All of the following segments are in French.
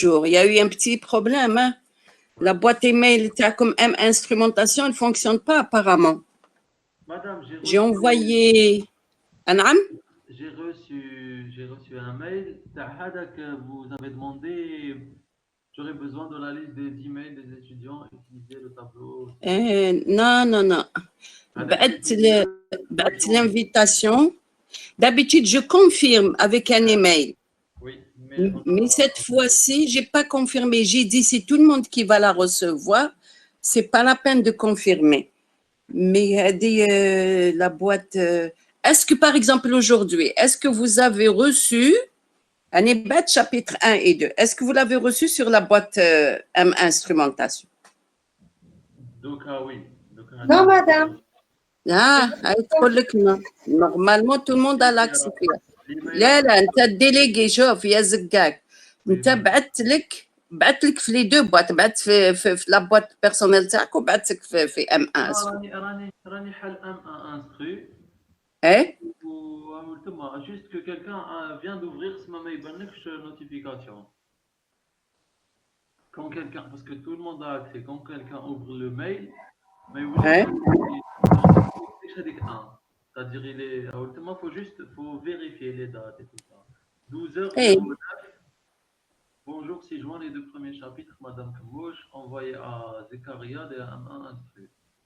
jours. Il y a eu un petit problème. Hein. La boîte email comme M instrumentation, elle ne fonctionne pas apparemment. Madame, j'ai envoyé. Anam? J'ai reçu un mail. Vous avez demandé, j'aurais besoin de la liste des emails des étudiants, utiliser le tableau. Non. بعت l'invitation. D'habitude, je confirme avec un email. Oui, mais cette fois-ci, je n'ai pas confirmé. J'ai dit, c'est tout le monde qui va la recevoir. Ce n'est pas la peine de confirmer. Mais la boîte... est-ce que, par exemple, aujourd'hui, est-ce que vous avez reçu un EBAT chapitre 1 et 2? Est-ce que vous l'avez reçu sur la boîte instrumentation? Donc, oui. Non, madame. Normalement, tout le monde a l'accès. لا انت الديليغي شوف يا زقاك انت بعت لك في لي دو بواط بعت في لا بواط بيرسونيل تاعك وبعت لك في ام 1 راني حل ام 1 انسترو ايه تما juste que quelqu'un vient d'ouvrir ما يبانلكش notification quand quelqu'un parce que tout le monde a accès quand quelqu'un ouvre le mail ما يوليش هذيك c'est-à-dire il est faut vérifier les dates et tout ça 12h09 bonjour 6 juin les deux premiers chapitres madame Kamouche envoyé à Zekaria de M1 instru.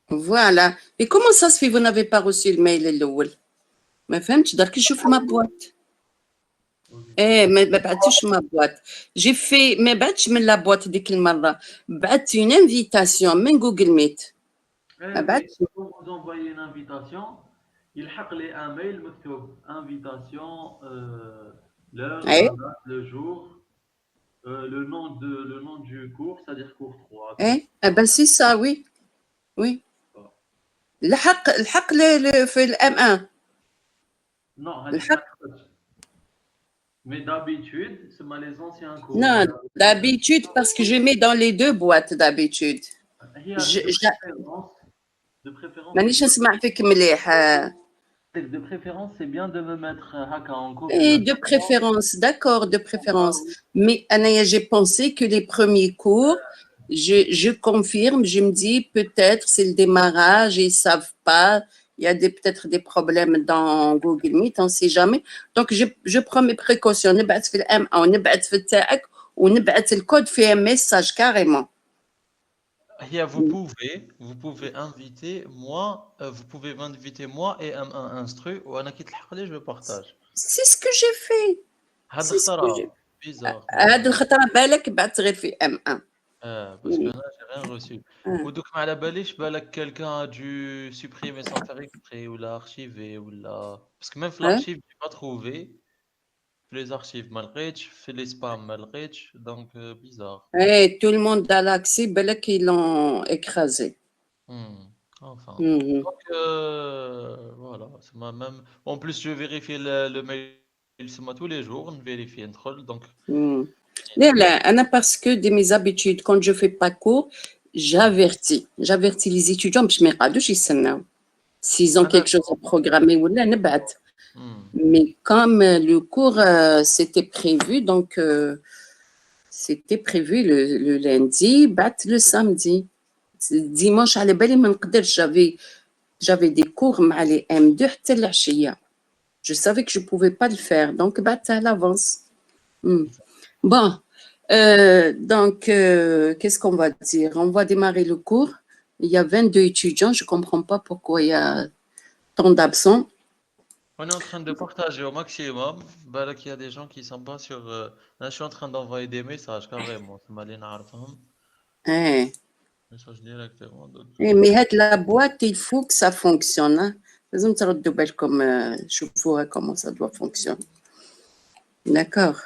Voilà. Et comment ça se fait vous n'avez pas reçu le mail الاول ما فهمتش درك نشوف ما بواط ما بعتش ما بواط j'ai fait ما بعتش من لا بواط ديك المره بعت une invitation من جوجل ميت ما بعتش vous envoyez une invitation يلحق لي un mail مكتوب invitation l'heure le jour le nom du cours c'est-à-dire cours 3 ben c'est ça oui الحق في الام 1 non mais d'habitude c'est les anciens cours non d'habitude parce que je mets dans les deux boîtes d'habitude de préférence مانيش نسمع فيك مليح de préférence c'est bien de me mettre haka en cours et de préférence d'accord de préférence mais Anaya j'ai pensé que les premiers cours je confirme je me dis peut-être c'est le démarrage ils savent pas il y a peut-être des problèmes dans Google Meet on sait jamais donc je prends mes précautions نبعث في الام او نبعث في تاعك ونبعث الكود في un message carrément. Vous pouvez inviter moi, vous pouvez m'inviter moi et M1 instru ou ana qui تلحق je partage. C'est ce que j'ai fait. هذا خطرة bizarre. هذا الخطرة بالك بعت غير في M1. parce que là j'ai rien reçu. ودوك ما على باليش بالك quelqu'un a dû supprimer sans faire exprès ou l'a archivé ou là parce que même l'archive j'ai pas trouvé. Les archives ما لقيتش في les spams ما لقيتش donc bizarre. Tout le monde a l'accès بالك ils l'ont écrasé. Enfin. Donc voilà, c'est ma même. En plus, je vérifie le mail tous les jours, on vérifie un troll donc. Là, parce que de mes habitudes, quand je fais pas cours, j'avertis les étudiants باش ما يقعدوش يستناو. S'ils ont quelque chose à programmer ou là, نبعت. Mais comme le cours c'était prévu, donc c'était prévu le lundi, bat le samedi. Dimanche على بالي ما نقدرش j'avais des cours مع les M2 حتى العشية. Je savais que je pouvais pas le faire, donc bat à l'avance. Bon, donc qu'est-ce qu'on va dire? On va démarrer le cours. Il y a 22 étudiants, je comprends pas pourquoi il y a tant d'absents. On est en train de partager au maximum. Il y a des gens qui sont pas sur. Là, je suis en train d'envoyer des messages carrément. Message directement. Mais la boîte, il faut que ça fonctionne. Hein. لازم تردوا بالكم شوفوها comment ça doit fonctionner. D'accord.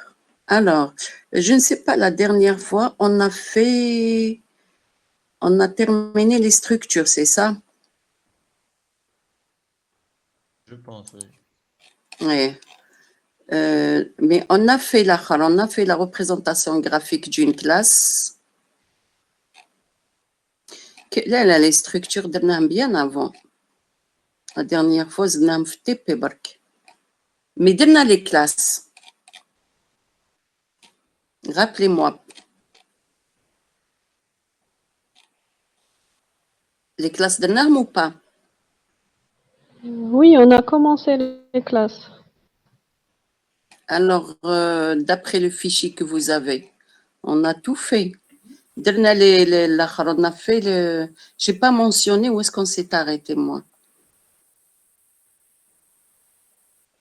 Alors, je ne sais pas, la dernière fois, on a terminé les structures, c'est ça? Je pense, oui. Oui. Mais on a fait la représentation graphique d'une classe. Là, les structures درناهم bien avant. La dernière fois, درناهم في TP برك. Mais درنا les classes. Rappelez-moi. Les classes de normes ou pas? Oui, on a commencé les classes. Alors, d'après le fichier que vous avez, on a tout fait. On a fait le... Je n'ai pas mentionné où est-ce qu'on s'est arrêté, moi.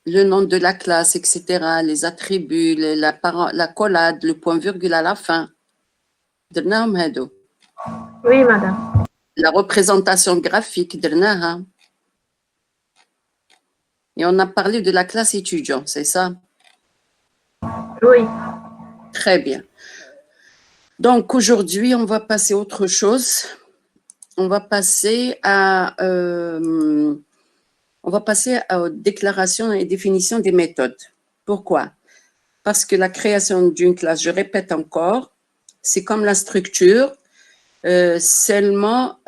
Le nom de la classe, etc., les attributs, la collade, le point-virgule à la fin. Oui, madame. La représentation graphique. Et on a parlé de la classe étudiant, c'est ça? Oui. Très bien. Donc, aujourd'hui, on va passer à autre chose. On va passer aux déclarations et définitions des méthodes. Pourquoi? Parce que la création d'une classe, je répète encore, c'est comme la structure, seulement,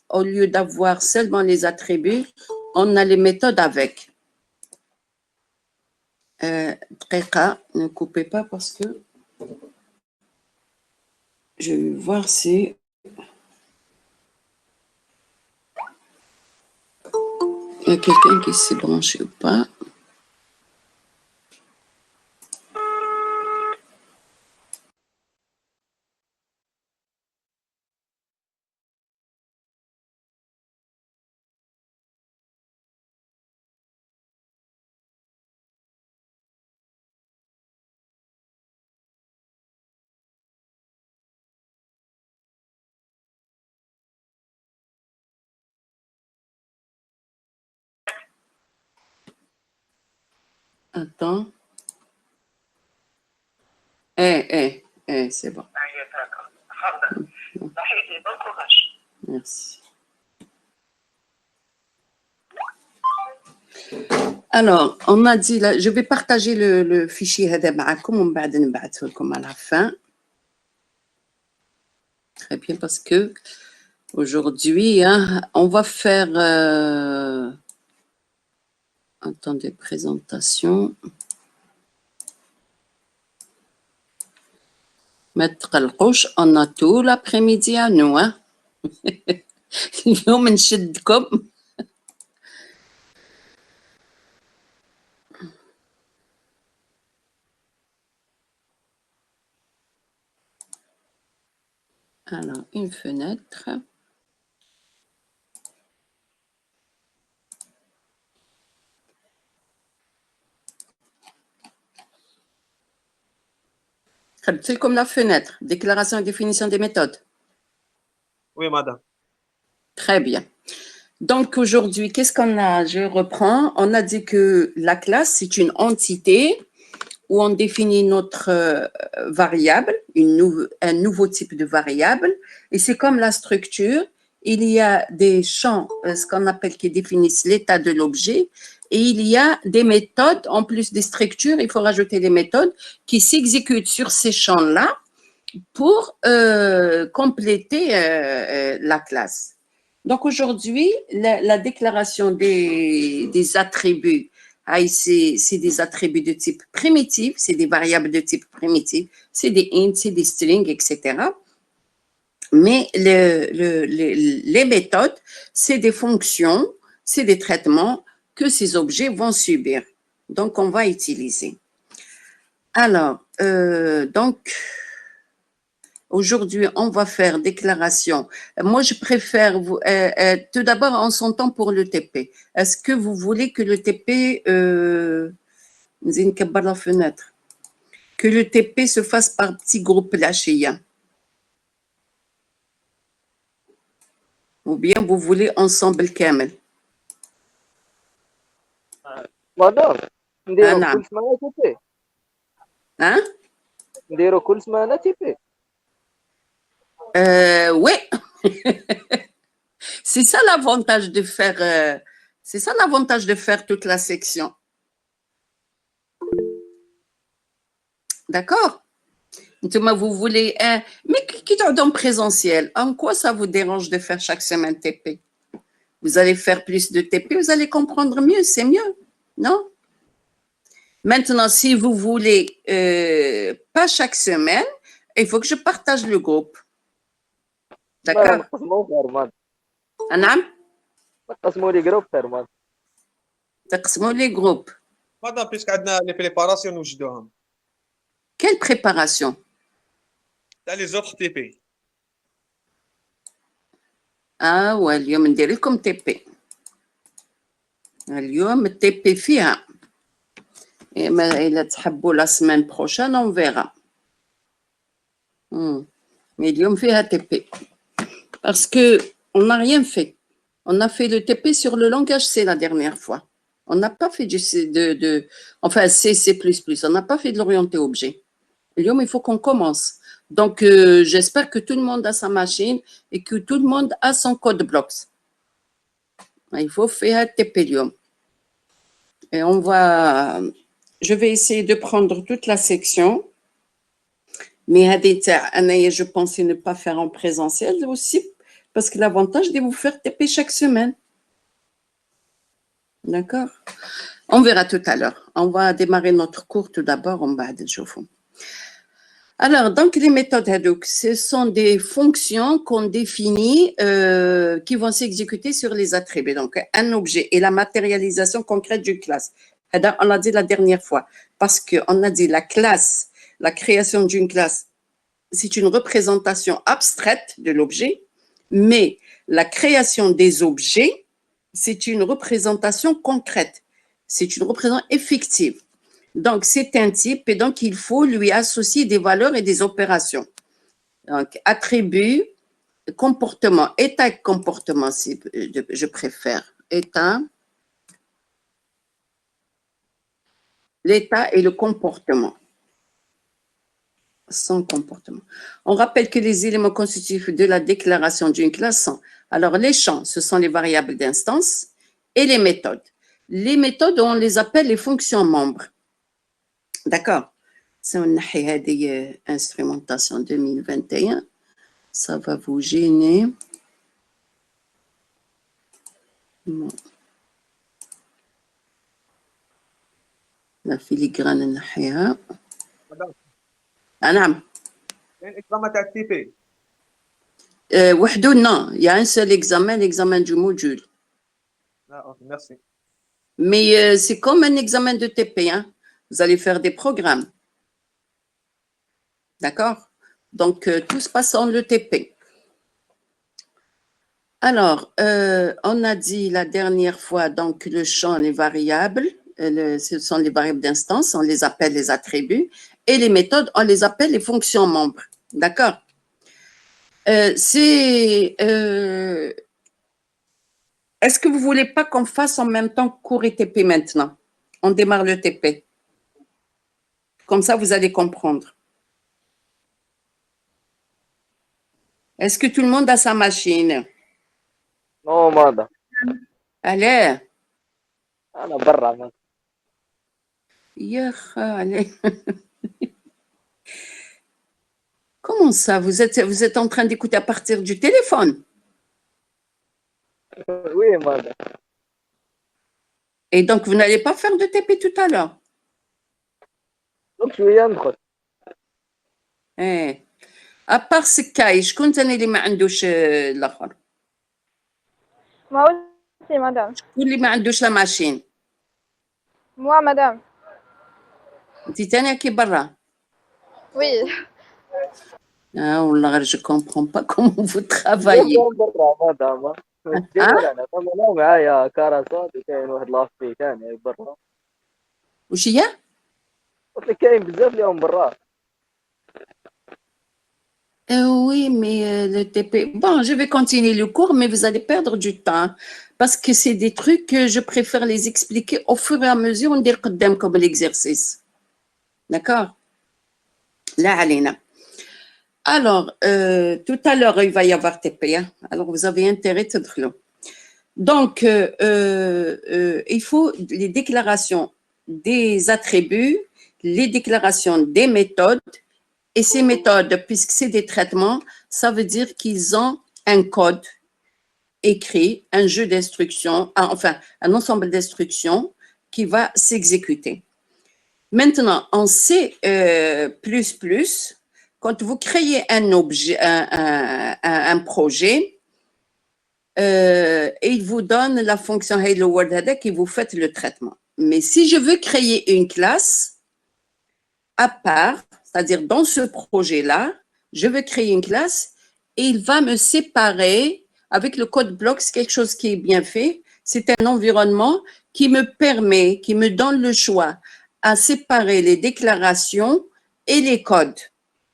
au lieu d'avoir seulement les attributs, on a les méthodes avec. Ne coupez pas parce que je vais voir si... Il y a quelqu'un qui s'est branché ou pas. Attends. C'est bon. Merci. Alors, on a dit, là, je vais partager le fichier à la fin. Très bien, parce que aujourd'hui, hein, on va faire... attendez, présentation. Maître Al-Rouch, on a tout l'après-midi à nous. Hein? اليوم نشدكم. Alors, une fenêtre. C'est comme la fenêtre. Déclaration et définition des méthodes. Oui, madame. Très bien. Donc, aujourd'hui, qu'est-ce qu'on a? Je reprends. On a dit que la classe, c'est une entité où on définit notre variable, un nouveau type de variable. Et c'est comme la structure. Il y a des champs, ce qu'on appelle, qui définissent l'état de l'objet. Et il y a des méthodes, en plus des structures, il faut rajouter des méthodes qui s'exécutent sur ces champs-là pour compléter la classe. Donc, aujourd'hui, la déclaration des attributs, c'est des attributs de type primitif, c'est des variables de type primitif, c'est des int, c'est des strings, etc. Mais les méthodes, c'est des fonctions, c'est des traitements que ces objets vont subir. Donc, on va utiliser. Alors, donc, aujourd'hui, on va faire déclaration. Moi, je préfère, tout d'abord, on s'entend pour le TP. Est-ce que vous voulez que le TP, la fenêtre, que le TP se fasse par petits groupes lâchés? Ou bien vous voulez ensemble كامل? مدام نديرو نعم. كل سمانة تي بي. Hein? نديرو كل سمانة تي بي. Oui. C'est ça l'avantage de faire, c'est ça l'avantage de faire toute la section. D'accord? Vous voulez un, mais qui est en présentiel, en quoi ça vous dérange de faire chaque semaine TP? Vous allez faire plus de TP, vous allez comprendre mieux, c'est mieux, non? Maintenant, si vous voulez pas chaque semaine, il faut que je partage le groupe. D'accord? نعم قسموا لي جروب خير مادام. تقسموا لي جروب. مادام بيسك عندنا لي بريباراسيون نوجدوهم Quelle préparation? تاع لي زوتر تي بي. واليوم ندير لكم تي بي. اليوم التي بي فيها. إلا تحبوا لا سemaine prochaine on verra. Mais اليوم فيها تي بي. Parce que on n'a rien fait. On a fait le TP sur le langage C la dernière fois. On n'a pas fait enfin C, C++. On n'a pas fait de l'orienté objet. اليوم, il faut qu'on commence. Donc, j'espère que tout le monde a sa machine et que tout le monde a son code blocks. Il faut faire TP اليوم. Et on va... Je vais essayer de prendre toute la section. Mais je pensais ne pas faire en présentiel aussi. Parce que l'avantage de vous faire TP chaque semaine. D'accord? On verra tout à l'heure. On va démarrer notre cours tout d'abord. On va Alors, donc, les méthodes Hadouk, ce sont des fonctions qu'on définit qui vont s'exécuter sur les attributs. Donc, un objet et la matérialisation concrète d'une classe. On l'a dit la dernière fois. Parce qu'on a dit la classe, la création d'une classe, c'est une représentation abstraite de l'objet. Mais la création des objets, c'est une représentation concrète. C'est une représentation effective. Donc, c'est un type et donc il faut lui associer des valeurs et des opérations. Donc, attribut, comportement, état et comportement, je préfère. État, l'état et le comportement. Son comportement. On rappelle que les éléments constitutifs de la déclaration d'une classe sont, alors les champs, ce sont les variables d'instance et les méthodes. Les méthodes, on les appelle les fonctions membres. D'accord? C'est une instrumentation 2021. Ça va vous gêner. Bon. La filigrane النحيها. نعم. الاكزامان تاع التي بي. وحده non, il y a un seul examen, l'examen du module. Ok, merci. Mais c'est comme un examen de TP, hein. Vous allez faire des programmes. D'accord? Donc, tout se passe en le TP. Alors, on a dit la dernière fois, donc, le champ, les variables, ce sont les variables d'instance, on les appelle les attributs, et les méthodes, on les appelle les fonctions membres. D'accord? Est-ce que vous ne voulez pas qu'on fasse en même temps cours et TP maintenant? On démarre le TP. Comme ça, vous allez comprendre. Est-ce que tout le monde a sa machine? Non, madame. Allez. أنا برا madame. Allez. Comment ça? Vous êtes en train d'écouter à partir du téléphone? Oui, madame. Et donc, vous n'allez pas faire de TP tout à l'heure? Donc, شوية ندخل. ايه ابار سكاي شكون ثاني اللي ما عندوش الاخر؟ Moi aussi, madame. شكون اللي ما عندوش لا ماشين؟ Moi, madame. انت ثاني كي برا؟ Oui. والله غير جو كومبرون با كومون فو ترافايي. برا مدام. أنا معايا كراسات وكاين واحد لافي ثاني برا. واش هي؟ قلت لك كاين بزاف اليوم برا. Oui, mais le TP... Bon, je vais continuer le cours, mais vous allez perdre du temps. Parce que c'est des trucs que je préfère les expliquer au fur et à mesure, on dit comme l'exercice. D'accord? Là, Alina. Alors, tout à l'heure, il va y avoir TP. Hein? Alors, vous avez intérêt de le. Donc, il faut les déclarations des attributs, les déclarations des méthodes. Et ces méthodes, puisque c'est des traitements, ça veut dire qu'ils ont un code écrit, un jeu d'instructions, enfin, un ensemble d'instructions qui va s'exécuter. Maintenant, en C++, quand vous créez un objet, un projet, et il vous donne la fonction Hello World Headache et vous faites le traitement. Mais si je veux créer une classe à part, c'est-à-dire dans ce projet-là, je veux créer une classe et il va me séparer avec le code block, c'est quelque chose qui est bien fait. C'est un environnement qui me permet, qui me donne le choix à séparer les déclarations et les codes.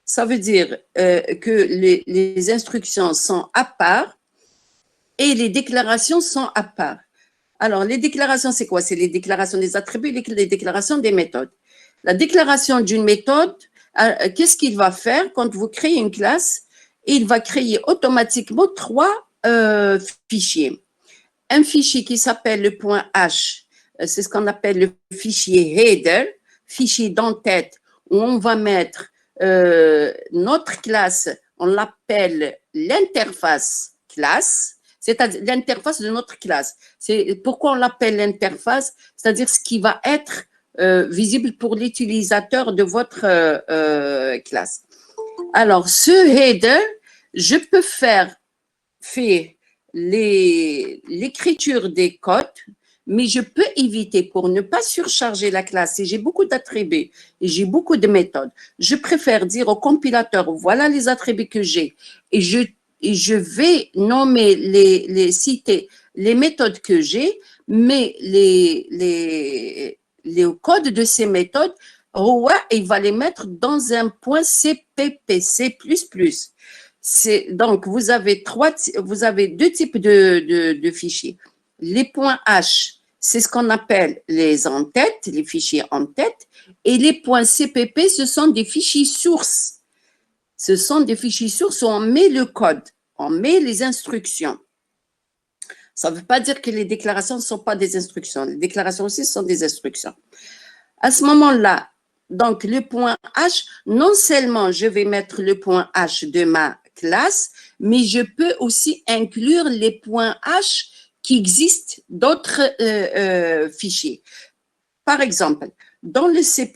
Ça veut dire que les instructions sont à part et les déclarations sont à part. Alors, les déclarations, c'est quoi? C'est les déclarations des attributs, les déclarations des méthodes. La déclaration d'une méthode, qu'est-ce qu'il va faire quand vous créez une classe? Il va créer automatiquement 3 fichiers. Un fichier qui s'appelle le .h, c'est ce qu'on appelle le fichier header, fichier d'entête, où on va mettre notre classe, on l'appelle l'interface classe, c'est-à-dire l'interface de notre classe. C'est pourquoi on l'appelle l'interface, c'est-à-dire ce qui va être visible pour l'utilisateur de votre classe. Alors, ce header, je peux faire l'écriture des codes, mais je peux éviter pour ne pas surcharger la classe. Si j'ai beaucoup d'attributs et j'ai beaucoup de méthodes, je préfère dire au compilateur, voilà les attributs que j'ai et je vais nommer citer les méthodes que j'ai, mais les codes de ces méthodes, il va les mettre dans un point CPP, C++. Donc, vous avez 2 types de fichiers. Les points H, c'est ce qu'on appelle les en-tête, les fichiers en tête, et les points CPP, ce sont des fichiers sources. Ce sont des fichiers sources où on met le code, on met les instructions. Ça ne veut pas dire que les déclarations ne sont pas des instructions. Les déclarations aussi sont des instructions. À ce moment-là, donc le point H, non seulement je vais mettre le point H de ma classe, mais je peux aussi inclure les points H qui existent d'autres fichiers. Par exemple, dans le C++,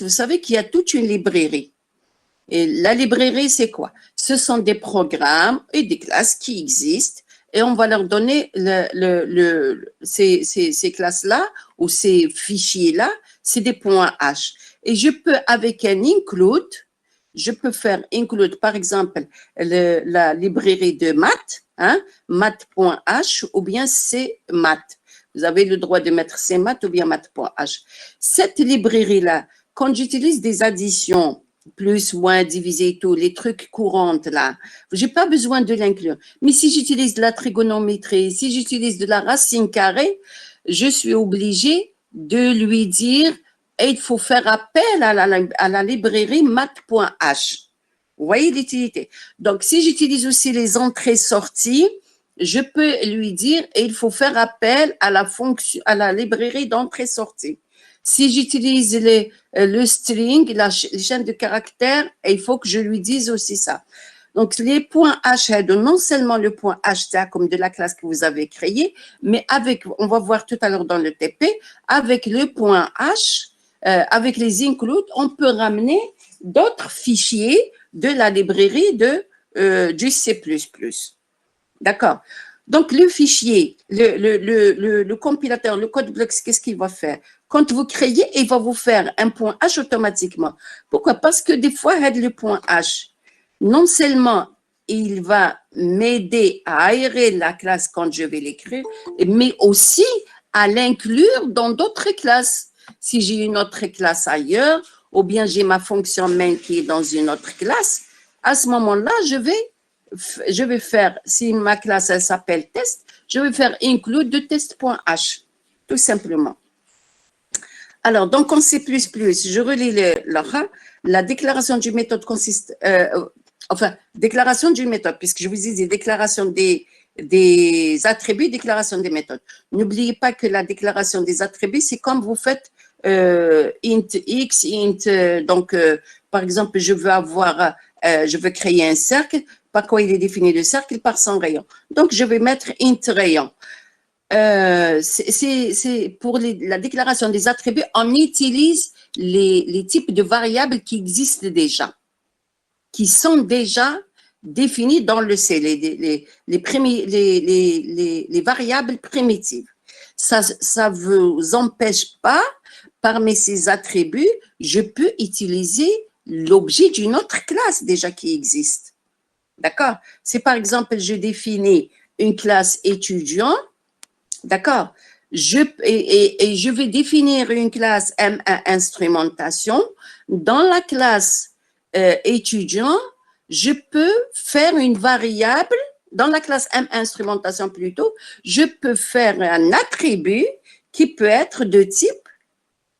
vous savez qu'il y a toute une librairie. Et la librairie, c'est quoi? Ce sont des programmes et des classes qui existent et on va leur donner ces classes-là ou ces fichiers-là, c'est des points H. Et je peux, avec un include, je peux faire include, par exemple, la librairie de maths, math.h ou bien cmath. Vous avez le droit de mettre cmath ou bien math.h. Cette librairie-là, quand j'utilise des additions, plus, moins, diviser, tout, les trucs courants là, j'ai pas besoin de l'inclure. Mais si j'utilise de la trigonométrie, si j'utilise de la racine carrée, je suis obligée de lui dire et il faut faire appel à la librairie math.h. Vous voyez l'utilité. Donc, si j'utilise aussi les entrées-sorties, je peux lui dire et il faut faire appel à la librairie d'entrée-sortie. Si j'utilise le string, les chaînes de caractères, il faut que je lui dise aussi ça. Donc, les points H aident non seulement le point HTA comme de la classe que vous avez créée, mais on va voir tout à l'heure dans le TP, avec le point H, avec les includes, on peut ramener d'autres fichiers de la librairie du C++. D'accord. Donc, le fichier, le compilateur, le code block, qu'est-ce qu'il va faire? Quand vous créez, il va vous faire un point H automatiquement. Pourquoi? Parce que des fois, le point H, non seulement il va m'aider à aérer la classe quand je vais l'écrire, mais aussi à l'inclure dans d'autres classes. Si j'ai une autre classe ailleurs, ou bien j'ai ma fonction main qui est dans une autre classe, à ce moment-là, je vais faire, si ma classe elle s'appelle test, je vais faire include de test.h, tout simplement. Alors, donc en C++, je relis la déclaration d'une méthode consiste, déclaration d'une méthode, puisque je vous dis des déclarations des attributs, déclaration des méthodes. N'oubliez pas que la déclaration des attributs, c'est comme vous faites int x, par exemple, je veux créer un cercle. Par quoi il est défini le cercle? Par son rayon. Donc, je vais mettre int rayon. C'est pour la déclaration des attributs, on utilise les types de variables qui existent déjà, qui sont déjà définies dans le C, les variables primitives. Ça ne vous empêche pas, parmi ces attributs, je peux utiliser l'objet d'une autre classe déjà qui existe. D'accord? Si par exemple, je définis une classe étudiant, d'accord? Et je vais définir une classe M1 instrumentation. Dans la classe étudiant, je peux faire une variable, dans la classe M instrumentation plutôt, je peux faire un attribut qui peut être de type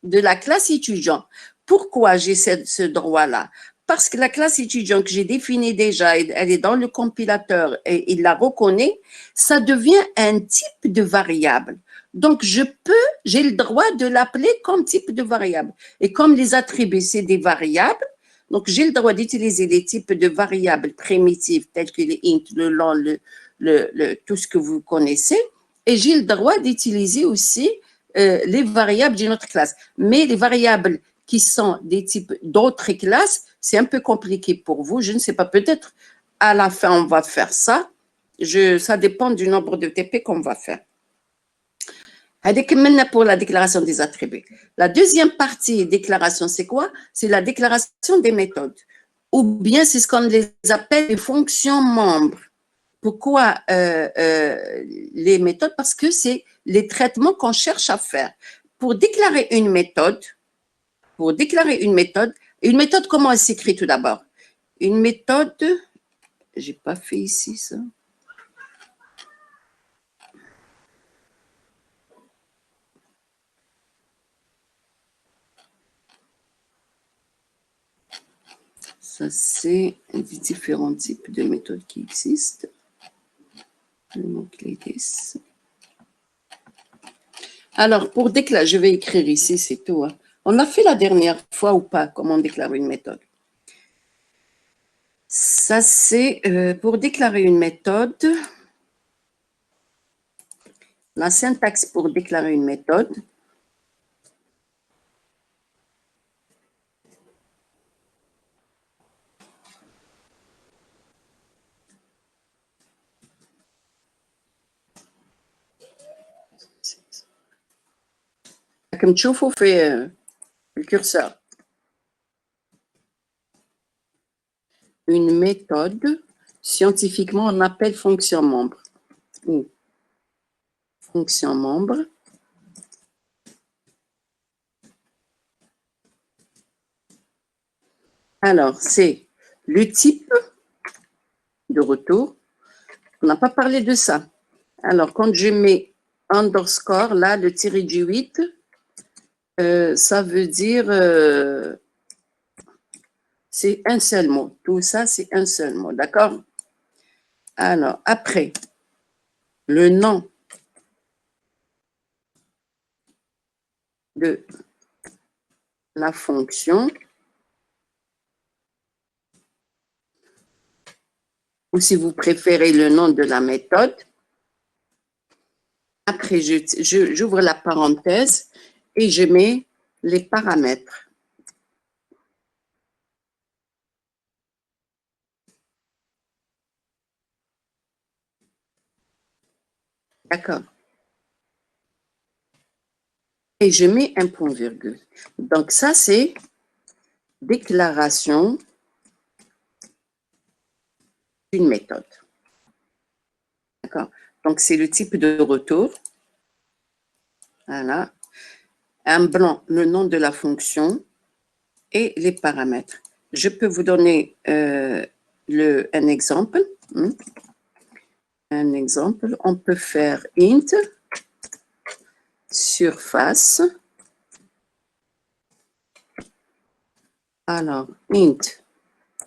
de la classe étudiant. Pourquoi j'ai ce droit-là? Parce que la classe étudiant que j'ai définie déjà, elle est dans le compilateur et il la reconnaît, ça devient un type de variable. Donc, j'ai le droit de l'appeler comme type de variable. Et comme les attributs, c'est des variables, donc j'ai le droit d'utiliser les types de variables primitives telles que les int, le long, tout ce que vous connaissez. Et j'ai le droit d'utiliser aussi les variables d'une autre classe. Mais les variables qui sont des types d'autres classes, c'est un peu compliqué pour vous. Je ne sais pas, peut-être à la fin, on va faire ça. Ça dépend du nombre de TP qu'on va faire. Maintenant, pour la déclaration des attributs. La deuxième partie déclaration, c'est quoi? C'est la déclaration des méthodes. Ou bien, c'est ce qu'on les appelle les fonctions membres. Pourquoi les méthodes? Parce que c'est les traitements qu'on cherche à faire. Pour déclarer une méthode, une méthode, comment elle s'écrit tout d'abord? Une méthode, je n'ai pas fait ici ça. Ça, c'est les différents types de méthodes qui existent. Le mot-clé 10. Alors, pour déclarer, je vais écrire ici, c'est tout. Hein. On a fait la dernière fois ou pas, comment déclarer une méthode. Ça, c'est pour déclarer une méthode. La syntaxe pour déclarer une méthode. Comme tu vois, fait le curseur. Une méthode, scientifiquement, on appelle fonction membre. Fonction membre. Alors, c'est le type de retour. On n'a pas parlé de ça. Alors, quand je mets underscore, là, le tiré du 8, ça veut dire, c'est un seul mot. Tout ça, c'est un seul mot, d'accord? Alors, après, le nom de la fonction, ou si vous préférez le nom de la méthode. Après, j'ouvre la parenthèse et je mets les paramètres. D'accord. Et je mets un point-virgule. Donc, ça, c'est déclaration d'une méthode. D'accord. Donc, c'est le type de retour. Voilà. Un blanc, le nom de la fonction et les paramètres. Je peux vous donner un exemple. Un exemple, on peut faire int surface. Alors, int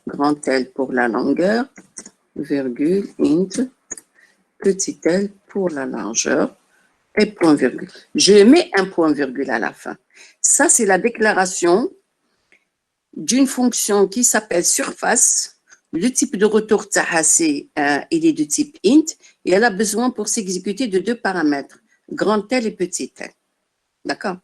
grand L pour la longueur, virgule, int petit l pour la largeur et point virgule. Je mets un point virgule à la fin. Ça, c'est la déclaration d'une fonction qui s'appelle surface. Le type de retour il est de type int et elle a besoin pour s'exécuter de deux paramètres, grand L et petit l. D'accord?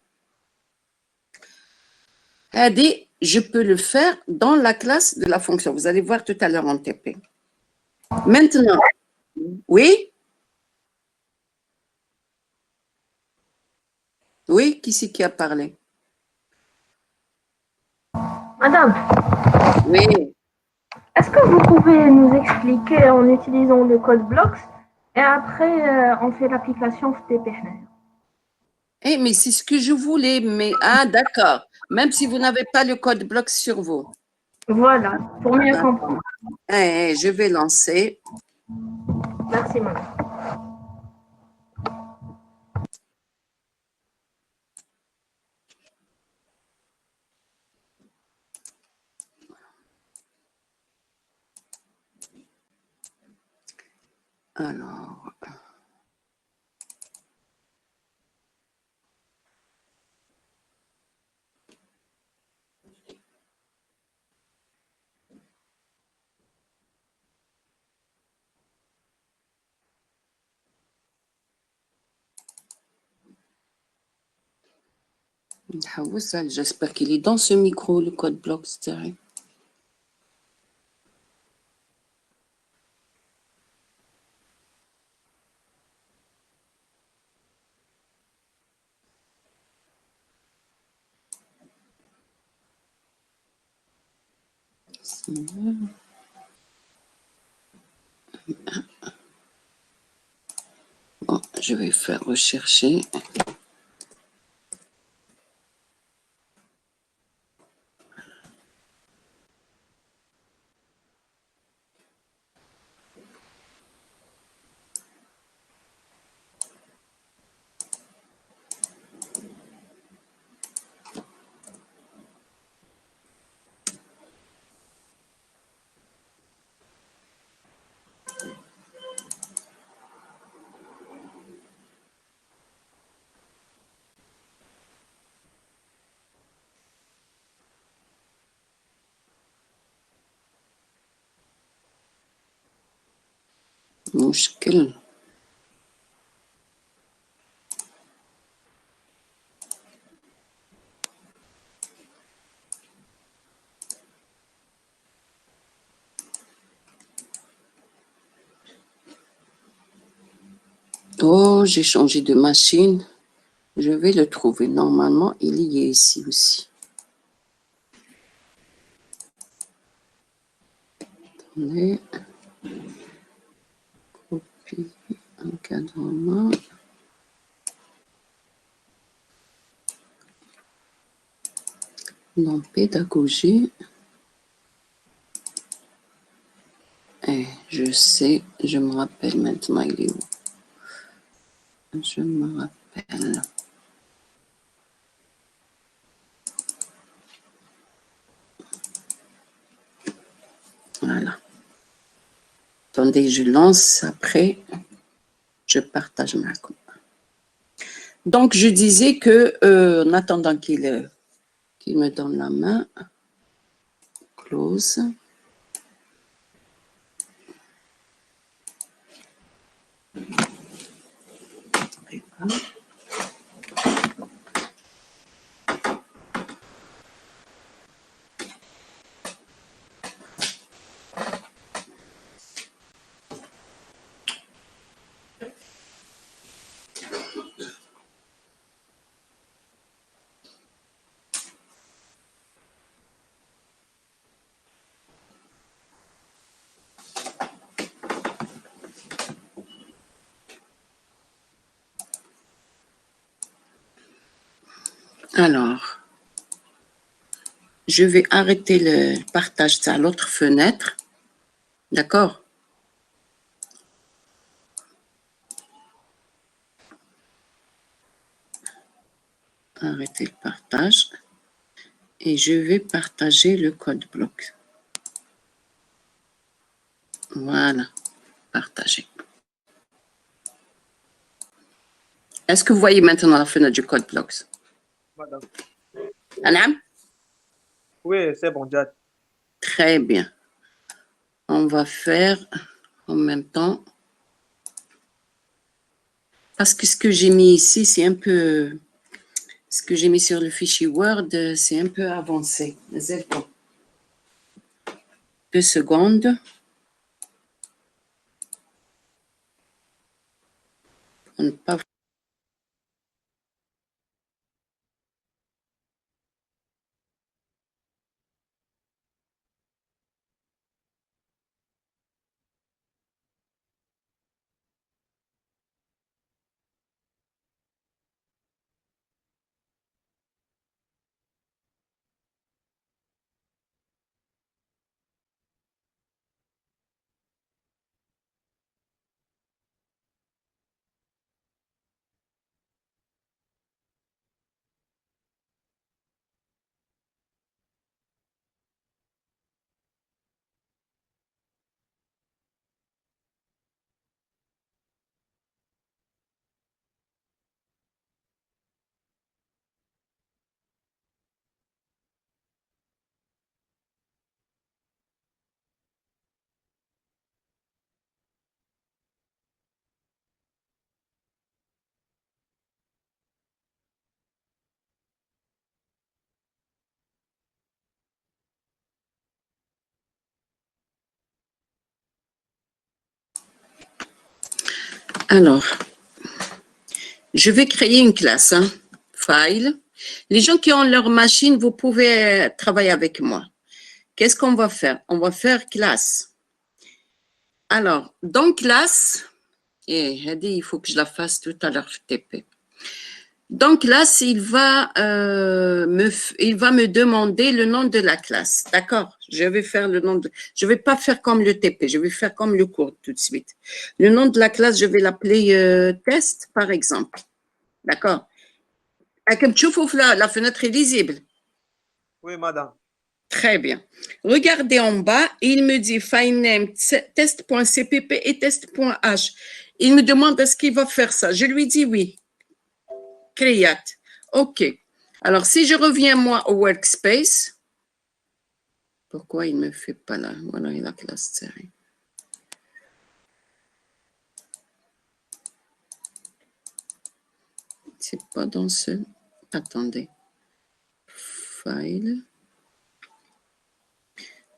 Je peux le faire dans la classe de la fonction. Vous allez voir tout à l'heure en TP. Maintenant, oui? Oui, qui c'est qui a parlé? Madame, Oui. est-ce que vous pouvez nous expliquer en utilisant le code Blocks et après on fait l'application FTP? Eh, mais c'est ce que je voulais, mais ah, d'accord. Même si vous n'avez pas le code bloc sur vous. Voilà, pour mieux comprendre. Je vais lancer. Merci, madame. Alors, j'espère qu'il est dans ce micro, le code bloc, c'est bon, je vais faire rechercher. مشكل. Oh, j'ai changé de machine. Je vais le trouver. Normalement, il y est ici aussi. Attendez. Copie, encadrement. Dans pédagogie. Je sais, je me rappelle maintenant, il est où? Je me rappelle. Voilà. Attendez, je lance après. Je partage ma compte. Donc, je disais que, en attendant qu'il me donne la main, close. Alors, je vais arrêter le partage à l'autre fenêtre. D'accord? Arrêter le partage. Et je vais partager le code bloc. Voilà, partager. Est-ce que vous voyez maintenant la fenêtre du code bloc? Madame. Anam? Oui, c'est bon, Jad. Très bien. On va faire en même temps. Parce que ce que j'ai mis ici, c'est un peu... Ce que j'ai mis sur le fichier Word, c'est un peu avancé. 2 secondes. ne pas. Alors, je vais créer une classe, hein. File. Les gens qui ont leur machine, vous pouvez travailler avec moi. Qu'est-ce qu'on va faire? On va faire classe. Alors, dans classe, et il faut que je la fasse tout à l'heure, TP. Dans classe, il va me demander le nom de la classe. D'accord? Je vais faire le nom de. Je vais pas faire comme le TP, je vais faire comme le cours tout de suite. Le nom de la classe, je vais l'appeler test, par exemple. D'accord? Comme tu vois, la fenêtre est lisible. Oui, madame. Très bien. Regardez en bas, il me dit file name test.cpp et test.h. Il me demande est-ce qu'il va faire ça. Je lui dis oui. Create. OK. Alors, si je reviens moi au workspace, pourquoi il ne me fait pas là? Voilà, il a la classe série. C'est pas dans ce. Attendez. File.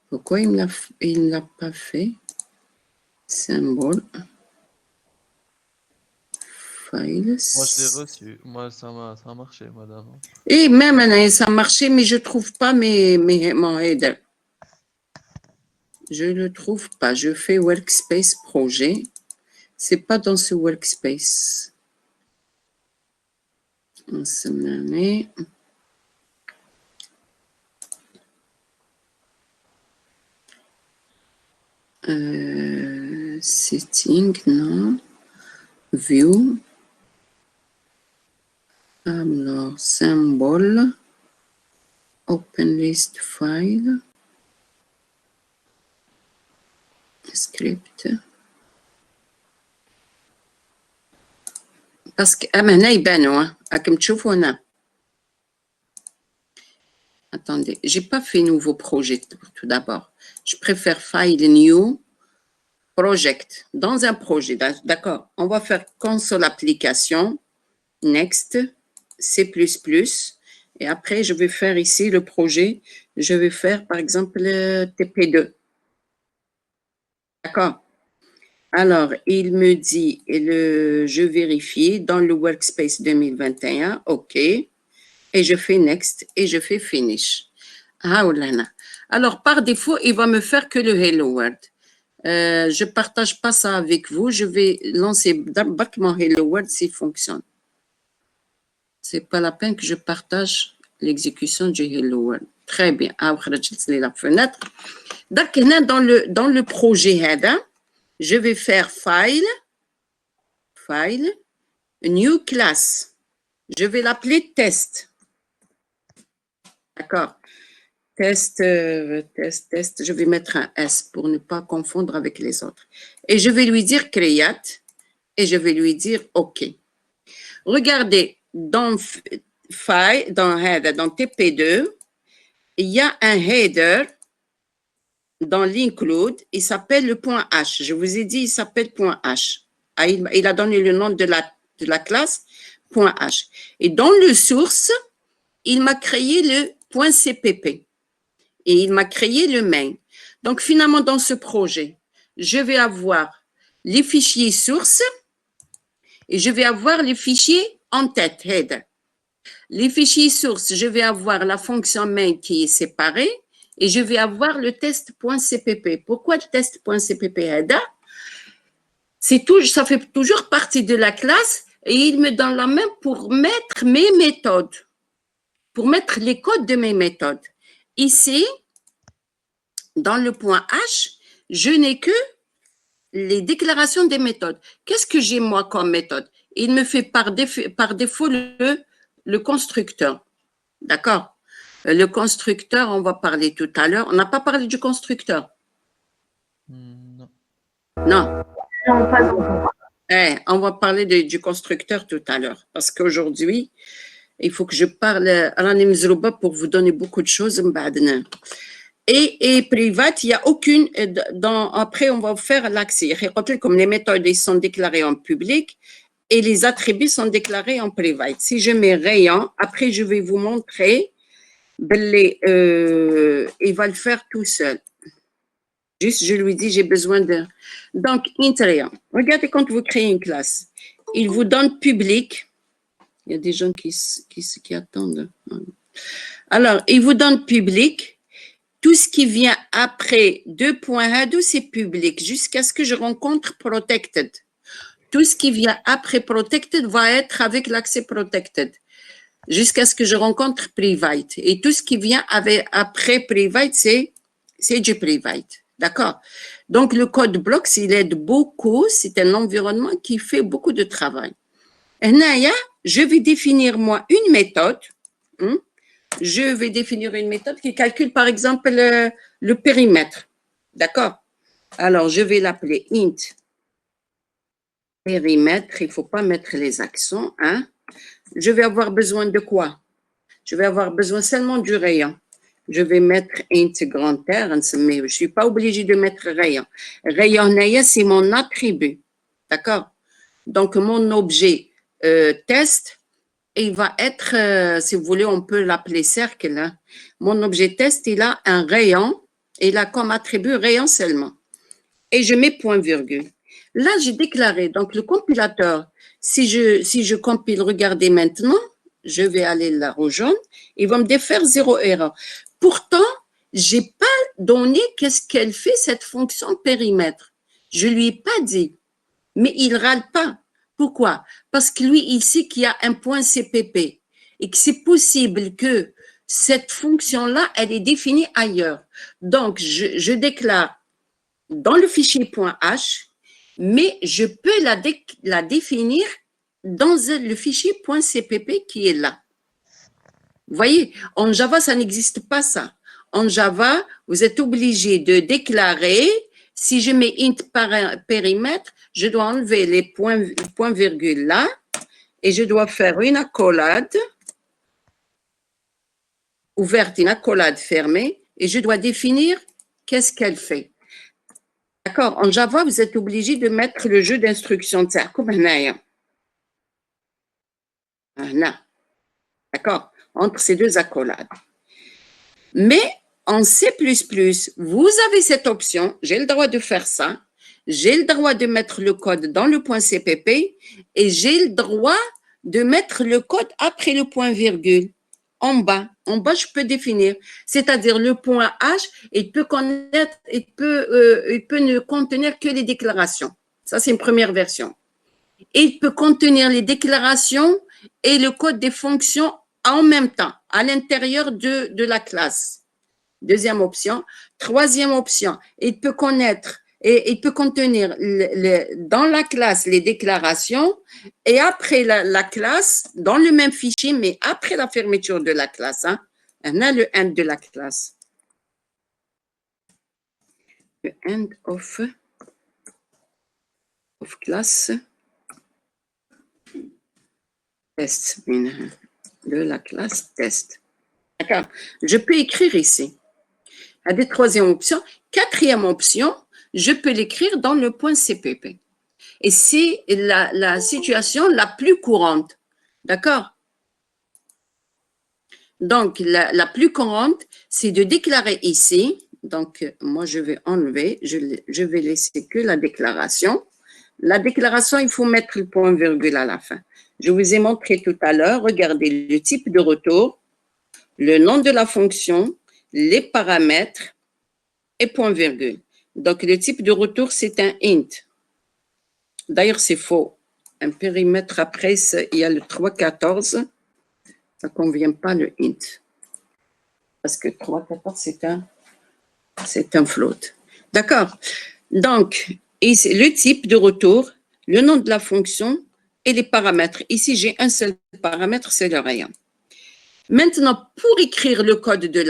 Pourquoi il ne l'a pas fait? Symbole. Files. Moi, je l'ai reçu. Moi, ça a marché, madame. Et même, ça a marché, mais je ne trouve pas mon header. Je ne le trouve pas. Je fais Workspace Projet. Ce n'est pas dans ce Workspace. On se met. Setting, non. View. Alors, symbole. Open list file. Script. Parce que maintenant il بانوا comme تشوفوا هنا. Attendez, j'ai pas fait nouveau projet tout d'abord. Je préfère file new project dans un projet. D'accord. On va faire console application next C++ et après je vais faire ici le projet. Je vais faire par exemple le TP2. D'accord. Alors, il me dit, je vérifie dans le Workspace 2021, OK, et je fais Next et je fais Finish. Ah, oulala. Alors, par défaut, il va me faire que le Hello World. Je ne partage pas ça avec vous. Je vais lancer d'abord mon Hello World s'il fonctionne. Ce n'est pas la peine que je partage l'exécution du Hello World. Très bien. Ah, la fenêtre. Donc, dans le projet Header, je vais faire File, New Class. Je vais l'appeler Test. D'accord. Test. Je vais mettre un S pour ne pas confondre avec les autres. Et je vais lui dire Create et je vais lui dire OK. Regardez, dans File, dans Header, dans TP2, il y a un header dans l'include, il s'appelle le point H. Je vous ai dit, il s'appelle point H. Ah, il a donné le nom de la classe, point H. Et dans le source, il m'a créé le point CPP. Et il m'a créé le main. Donc, finalement, dans ce projet, je vais avoir les fichiers sources et je vais avoir les fichiers en tête. Les fichiers sources, je vais avoir la fonction main qui est séparée et je vais avoir le test.cpp. Pourquoi le test.cpp? Ça fait toujours partie de la classe et il me donne la main pour mettre mes méthodes, pour mettre les codes de mes méthodes. Ici, dans le point H, je n'ai que les déclarations des méthodes. Qu'est-ce que j'ai moi comme méthode? Il me fait par défaut le constructeur. D'accord? Le constructeur, on va parler tout à l'heure. On n'a pas parlé du constructeur. Non. Non. Non, pas encore. On va parler du constructeur tout à l'heure. Parce qu'aujourd'hui, il faut que je parle à l'année Mzrouba pour vous donner beaucoup de choses. Et private, il n'y a aucune. Après, on va faire l'accès. Comme les méthodes ils sont déclarées en public et les attributs sont déclarés en private. Si je mets rayon, après, je vais vous montrer. Il va le faire tout seul. Juste, je lui dis, j'ai besoin de. Donc, intérieur. Regardez quand vous créez une classe. Il vous donne public. Il y a des gens qui attendent. Alors, il vous donne public. Tout ce qui vient après 2.hadou, c'est public, jusqu'à ce que je rencontre protected. Tout ce qui vient après protected va être avec l'accès protected, jusqu'à ce que je rencontre private. Et tout ce qui vient après private, c'est du private. D'accord? Donc, le code blocks, il aide beaucoup. C'est un environnement qui fait beaucoup de travail. Et là, je vais définir, moi, une méthode. Je vais définir une méthode qui calcule, par exemple, le périmètre. D'accord? Alors, je vais l'appeler int périmètre. Il ne faut pas mettre les accents. Je vais avoir besoin de quoi? Je vais avoir besoin seulement du rayon. Je vais mettre int grand R, mais je ne suis pas obligée de mettre rayon. Rayon, c'est mon attribut. D'accord? Donc, mon objet test, il va être, si vous voulez, on peut l'appeler cercle. Mon objet test, il a un rayon. Il a comme attribut rayon seulement. Et je mets point virgule. Là, j'ai déclaré. Donc, le compilateur, si je compile, regardez maintenant, je vais aller là au jaune, il va me défaire 0 erreur. Pourtant, je n'ai pas donné qu'est-ce qu'elle fait, cette fonction périmètre. Je ne lui ai pas dit. Mais il ne râle pas. Pourquoi? Parce que lui, il sait qu'il y a un point CPP et que c'est possible que cette fonction-là, elle est définie ailleurs. Donc, je déclare dans le fichier .h, mais je peux la définir dans le fichier .cpp qui est là. Vous voyez, en Java, ça n'existe pas ça. En Java, vous êtes obligé de déclarer, si je mets int périmètre, je dois enlever les points virgules là et je dois faire une accolade ouverte, une accolade fermée et je dois définir qu'est-ce qu'elle fait. D'accord? En Java, vous êtes obligé de mettre le jeu d'instructions. D'accord? Entre ces deux accolades. Mais en C++, vous avez cette option, j'ai le droit de faire ça, j'ai le droit de mettre le code dans le point CPP et j'ai le droit de mettre le code après le point virgule. En bas, je peux définir. C'est-à-dire le point H, il peut ne contenir que les déclarations. Ça, c'est une première version. Et il peut contenir les déclarations et le code des fonctions en même temps, à l'intérieur de la classe. Deuxième option. Troisième option, il peut contenir dans la classe les déclarations et après la classe, dans le même fichier, mais après la fermeture de la classe. On a le end de la classe. Le end of class test. De la classe test. D'accord. Je peux écrire ici. À des troisième option. Quatrième option, je peux l'écrire dans le point CPP. Et c'est la situation la plus courante. D'accord? Donc, la plus courante, c'est de déclarer ici. Donc, moi, je vais enlever, je vais laisser que la déclaration. La déclaration, il faut mettre le point virgule à la fin. Je vous ai montré tout à l'heure, regardez le type de retour, le nom de la fonction, les paramètres et point virgule. Donc, le type de retour, c'est un int. D'ailleurs, c'est faux. Un périmètre après, il y a le 314. Ça ne convient pas, le int. Parce que 314, c'est un float. D'accord? Donc, le type de retour, le nom de la fonction et les paramètres. Ici, j'ai un seul paramètre, c'est le rayon. Maintenant, pour écrire le code de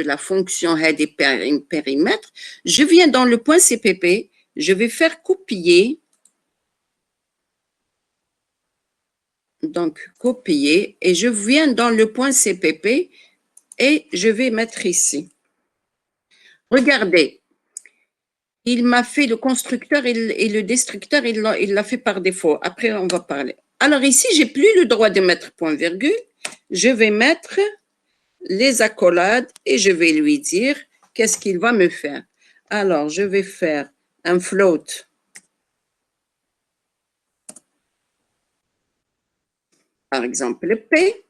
la fonction head et périmètre, je viens dans le point CPP, je vais faire copier. Donc, copier, et je viens dans le point CPP et je vais mettre ici. Regardez, il m'a fait le constructeur et le destructeur, il l'a fait par défaut. Après, on va parler. Alors ici, je n'ai plus le droit de mettre point virgule. Je vais mettre les accolades et je vais lui dire qu'est-ce qu'il va me faire. Alors, je vais faire un float. Par exemple, le P,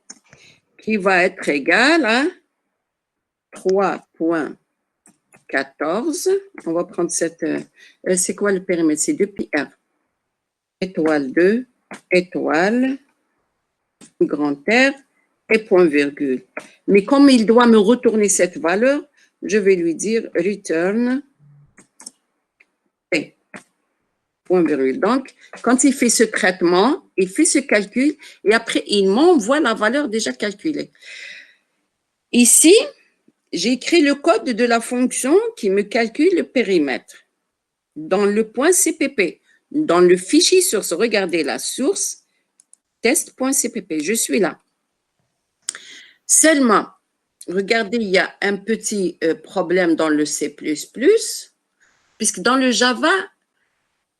qui va être égal à 3.14. On va prendre cette... c'est quoi le périmètre? C'est 2πr. Étoile 2, étoile, grand R et point virgule. Mais comme il doit me retourner cette valeur, je vais lui dire return P. Point virgule. Donc, quand il fait ce traitement, il fait ce calcul et après, il m'envoie la valeur déjà calculée. Ici, j'ai écrit le code de la fonction qui me calcule le périmètre. Dans le point CPP, dans le fichier source, regardez la source, test.cpp, je suis là. Seulement, regardez, il y a un petit problème dans le C++, puisque dans le Java,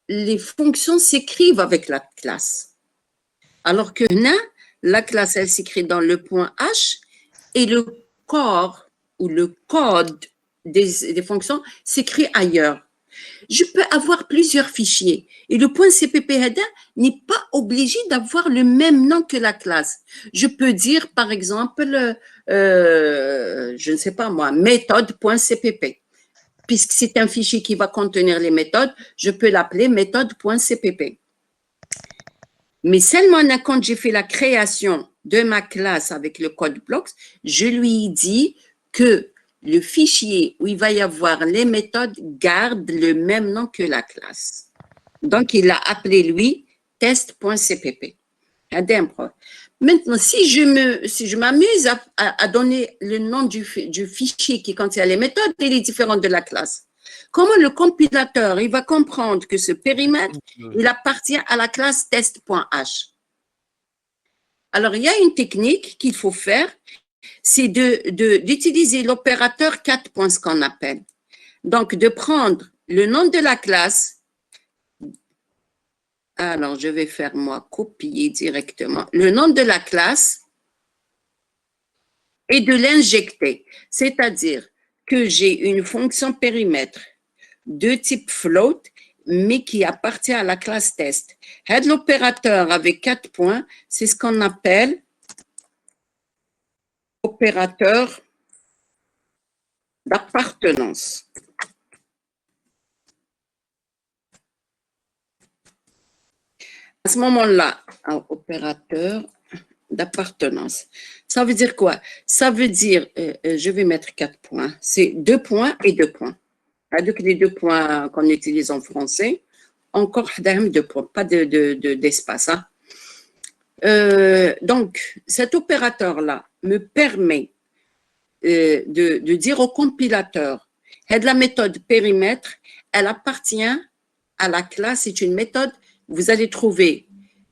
les fonctions s'écrivent avec la classe. Alors que là, la classe, elle s'écrit dans le point H et le corps ou le code des fonctions s'écrit ailleurs. Je peux avoir plusieurs fichiers et le point CPP header n'est pas obligé d'avoir le même nom que la classe. Je peux dire, par exemple, je ne sais pas moi, méthode.cpp. Puisque c'est un fichier qui va contenir les méthodes, je peux l'appeler méthode.cpp. Mais seulement quand j'ai fait la création de ma classe avec le code blocks, je lui dis que le fichier où il va y avoir les méthodes garde le même nom que la classe. Donc, il a appelé, lui, test.cpp. Maintenant, si je m'amuse à donner le nom du fichier qui contient les méthodes, il est différent de la classe. Comment le compilateur, il va comprendre que ce périmètre, il appartient à la classe test.h. Alors, il y a une technique qu'il faut faire, c'est d'utiliser l'opérateur 4 points, ce qu'on appelle. Donc, de prendre le nom de la classe. Alors, je vais faire, moi, copier directement le nom de la classe et de l'injecter. C'est-à-dire que j'ai une fonction périmètre de type float, mais qui appartient à la classe test. L'opérateur avec 4 points, c'est ce qu'on appelle opérateur d'appartenance. À ce moment-là, un opérateur d'appartenance. Ça veut dire quoi? Ça veut dire, je vais mettre 4 points. C'est 2 points et 2 points. Avec les 2 points qu'on utilise en français, encore 2 points, pas d'espace. Hein. Donc, cet opérateur-là me permet de dire au compilateur, la méthode périmètre, elle appartient à la classe, c'est une méthode, vous allez trouver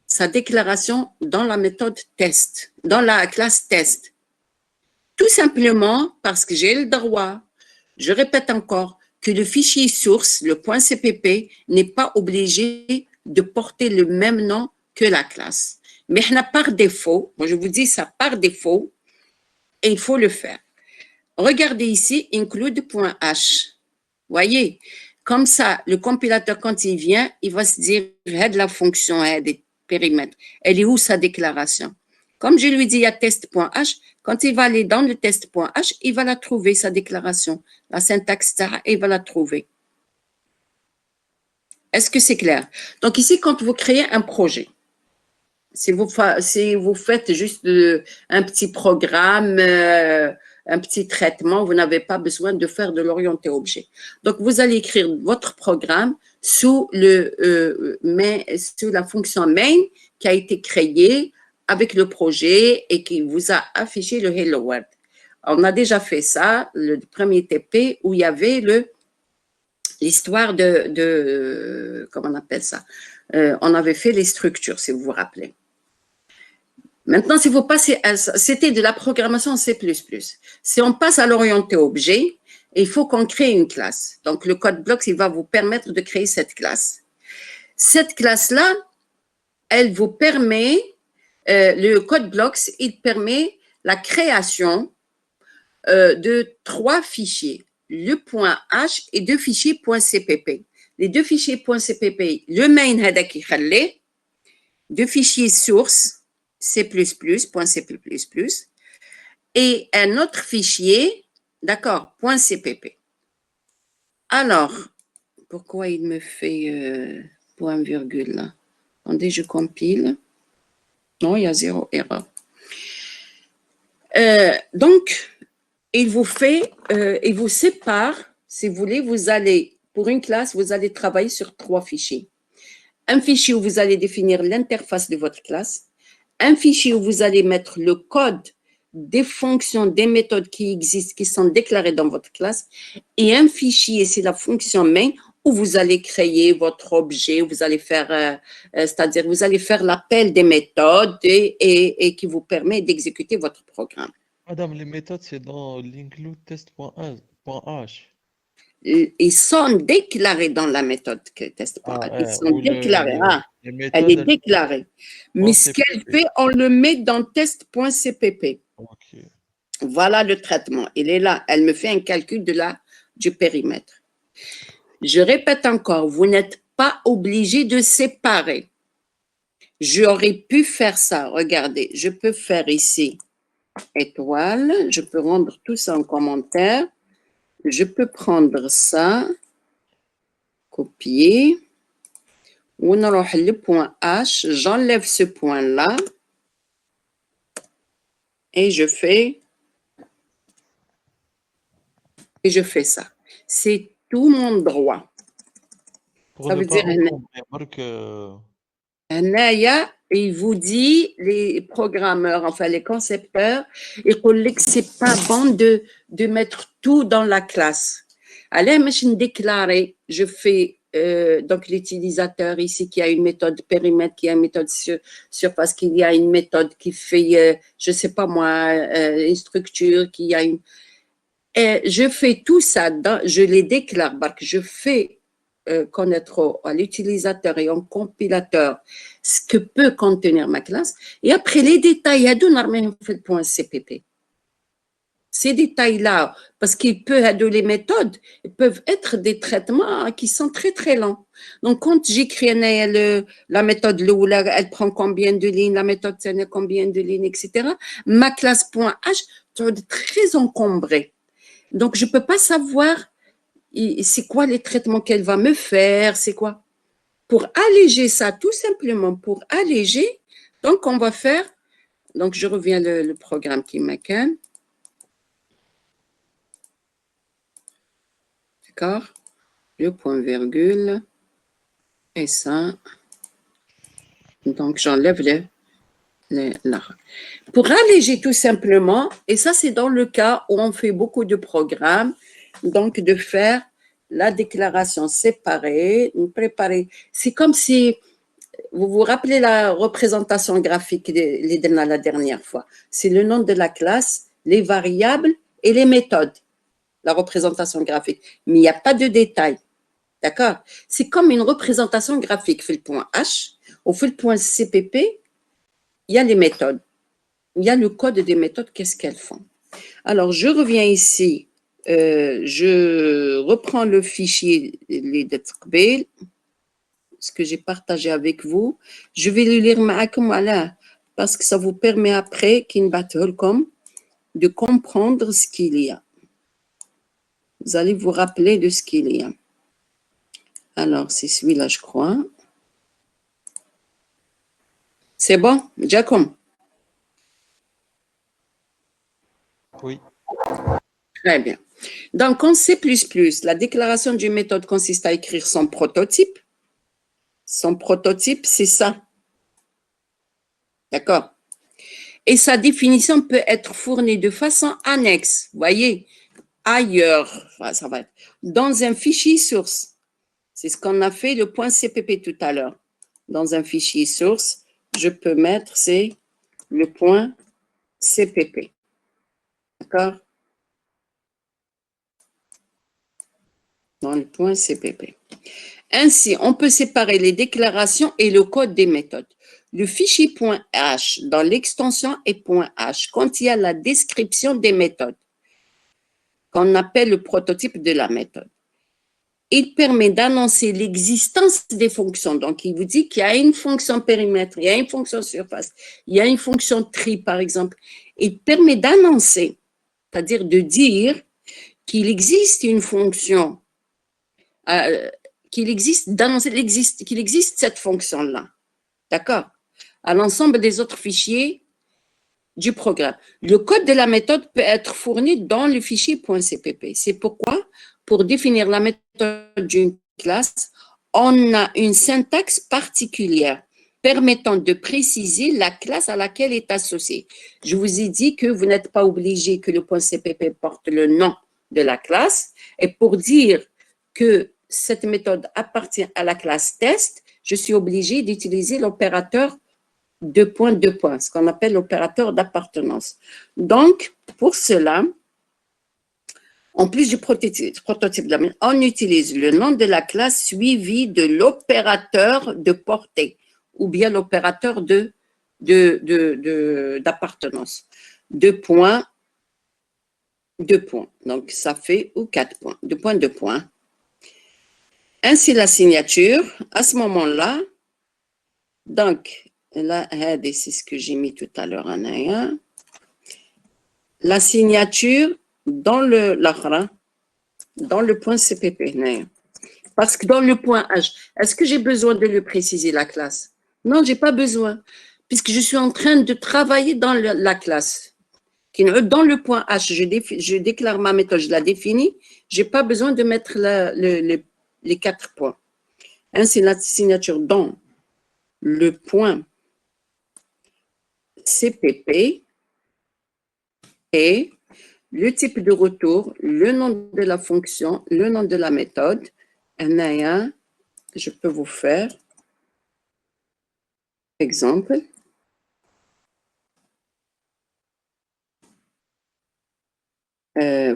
sa déclaration dans la méthode test, dans la classe test. Tout simplement parce que j'ai le droit, je répète encore, que le fichier source, le .cpp, n'est pas obligé de porter le même nom que la classe. Mais par défaut, moi je vous dis ça par défaut, et il faut le faire. Regardez ici, include.h. Voyez, Comme ça, le compilateur, quand il vient, il va se dire, de la fonction des périmètres. Elle est où sa déclaration? Comme je lui dis, il y a test.h. Quand il va aller dans le test.h, il va la trouver, sa déclaration. La syntaxe, il va la trouver. Est-ce que c'est clair? Donc ici, quand vous créez un projet, si vous faites juste un petit programme, un petit traitement, vous n'avez pas besoin de faire de l'orienté objet. Donc, vous allez écrire votre programme sous la fonction main qui a été créée avec le projet et qui vous a affiché le Hello World. On a déjà fait ça, le premier TP, où il y avait l'histoire comment on appelle ça? On avait fait les structures, si vous vous rappelez. Maintenant, si vous passez c'était de la programmation en C++. Si on passe à l'orienté objet, il faut qu'on crée une classe. Donc, le code blocks, il va vous permettre de créer cette classe. Cette classe-là, elle vous permet, le code blocks, il permet la création de 3 fichiers, le .h et 2 fichiers .cpp. Les 2 fichiers .cpp, le main هذا كيخليه, 2 fichiers source C++, .c++, et un autre fichier, d'accord, .cpp. Alors, pourquoi il me fait point virgule là? Attendez, je compile. Non, il y a 0 erreur. Donc, il vous sépare, si vous voulez, vous allez, pour une classe, vous allez travailler sur 3 fichiers. Un fichier où vous allez définir l'interface de votre classe, un fichier où vous allez mettre le code des fonctions, des méthodes qui existent, qui sont déclarées dans votre classe, et un fichier, c'est la fonction main, où vous allez créer votre objet, vous allez faire, c'est-à-dire vous allez faire l'appel des méthodes et qui vous permet d'exécuter votre programme. Madame, les méthodes, c'est dans l'include test.h. Ils sont déclarés dans la méthode test.h. Ils sont déclarés. Elle est déclarée. Mais ce qu'elle fait, on le met dans test.cpp. Okay. Voilà le traitement. Il est là. Elle me fait un calcul du périmètre. Je répète encore, vous n'êtes pas obligé de séparer. J'aurais pu faire ça. Regardez, je peux faire ici étoile. Je peux rendre tout ça en commentaire. Je peux prendre ça, copier. On aura le point H. J'enlève ce point-là. Et je fais ça. C'est tout mon droit. Pour Ça ne veut pas dire, il vous dit, les programmeurs, enfin les concepteurs, ils disent que c'est pas bon de mettre tout dans la classe. Allez, je déclare, je fais donc l'utilisateur ici qui a une méthode périmètre, qui a une méthode surface, qu'il y a une méthode qui fait, je sais pas moi, une structure, qui a une. Et je fais tout ça, je les déclare, je fais connaître à l'utilisateur et au compilateur ce que peut contenir ma classe. Et après, les détails, .cpp. Ces détails-là, parce les méthodes peuvent être des traitements qui sont très, très lents. Donc, quand j'écris la méthode Lula, elle prend combien de lignes, la méthode Tsene, combien de lignes, etc. Ma classe .h, est très encombrée. Donc, je ne peux pas savoir c'est quoi les traitements qu'elle va me faire, c'est quoi. Pour alléger ça, tout simplement, pour alléger, donc on va faire, donc je reviens le programme qui m'accueille. D'accord? Le point virgule, et ça. Donc j'enlève là. Pour alléger tout simplement, et ça c'est dans le cas où on fait beaucoup de programmes, donc de faire la déclaration séparée, préparer. C'est comme si, vous vous rappelez la représentation graphique la dernière fois. C'est le nom de la classe, les variables et les méthodes, la représentation graphique. Mais il n'y a pas de détails. D'accord? C'est comme une représentation graphique. Fait le point H, au fait le point CPP, il y a les méthodes. Il y a le code des méthodes, qu'est-ce qu'elles font. Alors, je reviens ici Je reprends le fichier ce que j'ai partagé avec vous. Je vais le lire parce que ça vous permet après, de comprendre ce qu'il y a. Vous allez vous rappeler de ce qu'il y a. Alors, c'est celui-là, je crois. C'est bon, Giacomo? Oui. Très bien. Donc, en C++, la déclaration d'une méthode consiste à écrire son prototype. Son prototype, c'est ça. D'accord? Et sa définition peut être fournie de façon annexe, vous voyez, ailleurs, enfin, ça va être dans un fichier source. C'est ce qu'on a fait, le point CPP tout à l'heure. Dans un fichier source, je peux mettre, c'est le point CPP. D'accord? Dans le point CPP. Ainsi, on peut séparer les déclarations et le code des méthodes. Le fichier .h dans l'extension est .h contient la description des méthodes qu'on appelle le prototype de la méthode. Il permet d'annoncer l'existence des fonctions. Donc, il vous dit qu'il y a une fonction périmètre, il y a une fonction surface, il y a une fonction tri, par exemple. Il permet d'annoncer, c'est-à-dire de dire qu'il existe une fonction, qu'il existe, d'annoncer qu'il existe cette fonction-là. D'accord? À l'ensemble des autres fichiers du programme. Le code de la méthode peut être fourni dans le fichier .cpp. C'est pourquoi, pour définir la méthode d'une classe, on a une syntaxe particulière permettant de préciser la classe à laquelle est associée. Je vous ai dit que vous n'êtes pas obligé que le .cpp porte le nom de la classe. Et pour dire que cette méthode appartient à la classe test, je suis obligé d'utiliser l'opérateur deux points, ce qu'on appelle l'opérateur d'appartenance. Donc, pour cela, en plus du prototype on utilise le nom de la classe suivi de l'opérateur de portée ou bien l'opérateur d'appartenance. Deux points. Donc, ça fait ou 4 points. 2 points. Ainsi, la signature, à ce moment-là, donc, là, c'est ce que j'ai mis tout à l'heure en ayant. La signature dans le point CPP. Parce que dans le point H, est-ce que j'ai besoin de le préciser, la classe? Non, je n'ai pas besoin, puisque je suis en train de travailler dans la classe. Dans le point H, je déclare ma méthode, je la définis, je n'ai pas besoin de mettre les 4 points. Ainsi, la signature dans le point CPP et le type de retour, le nom de la fonction, le nom de la méthode. Je peux vous faire exemple.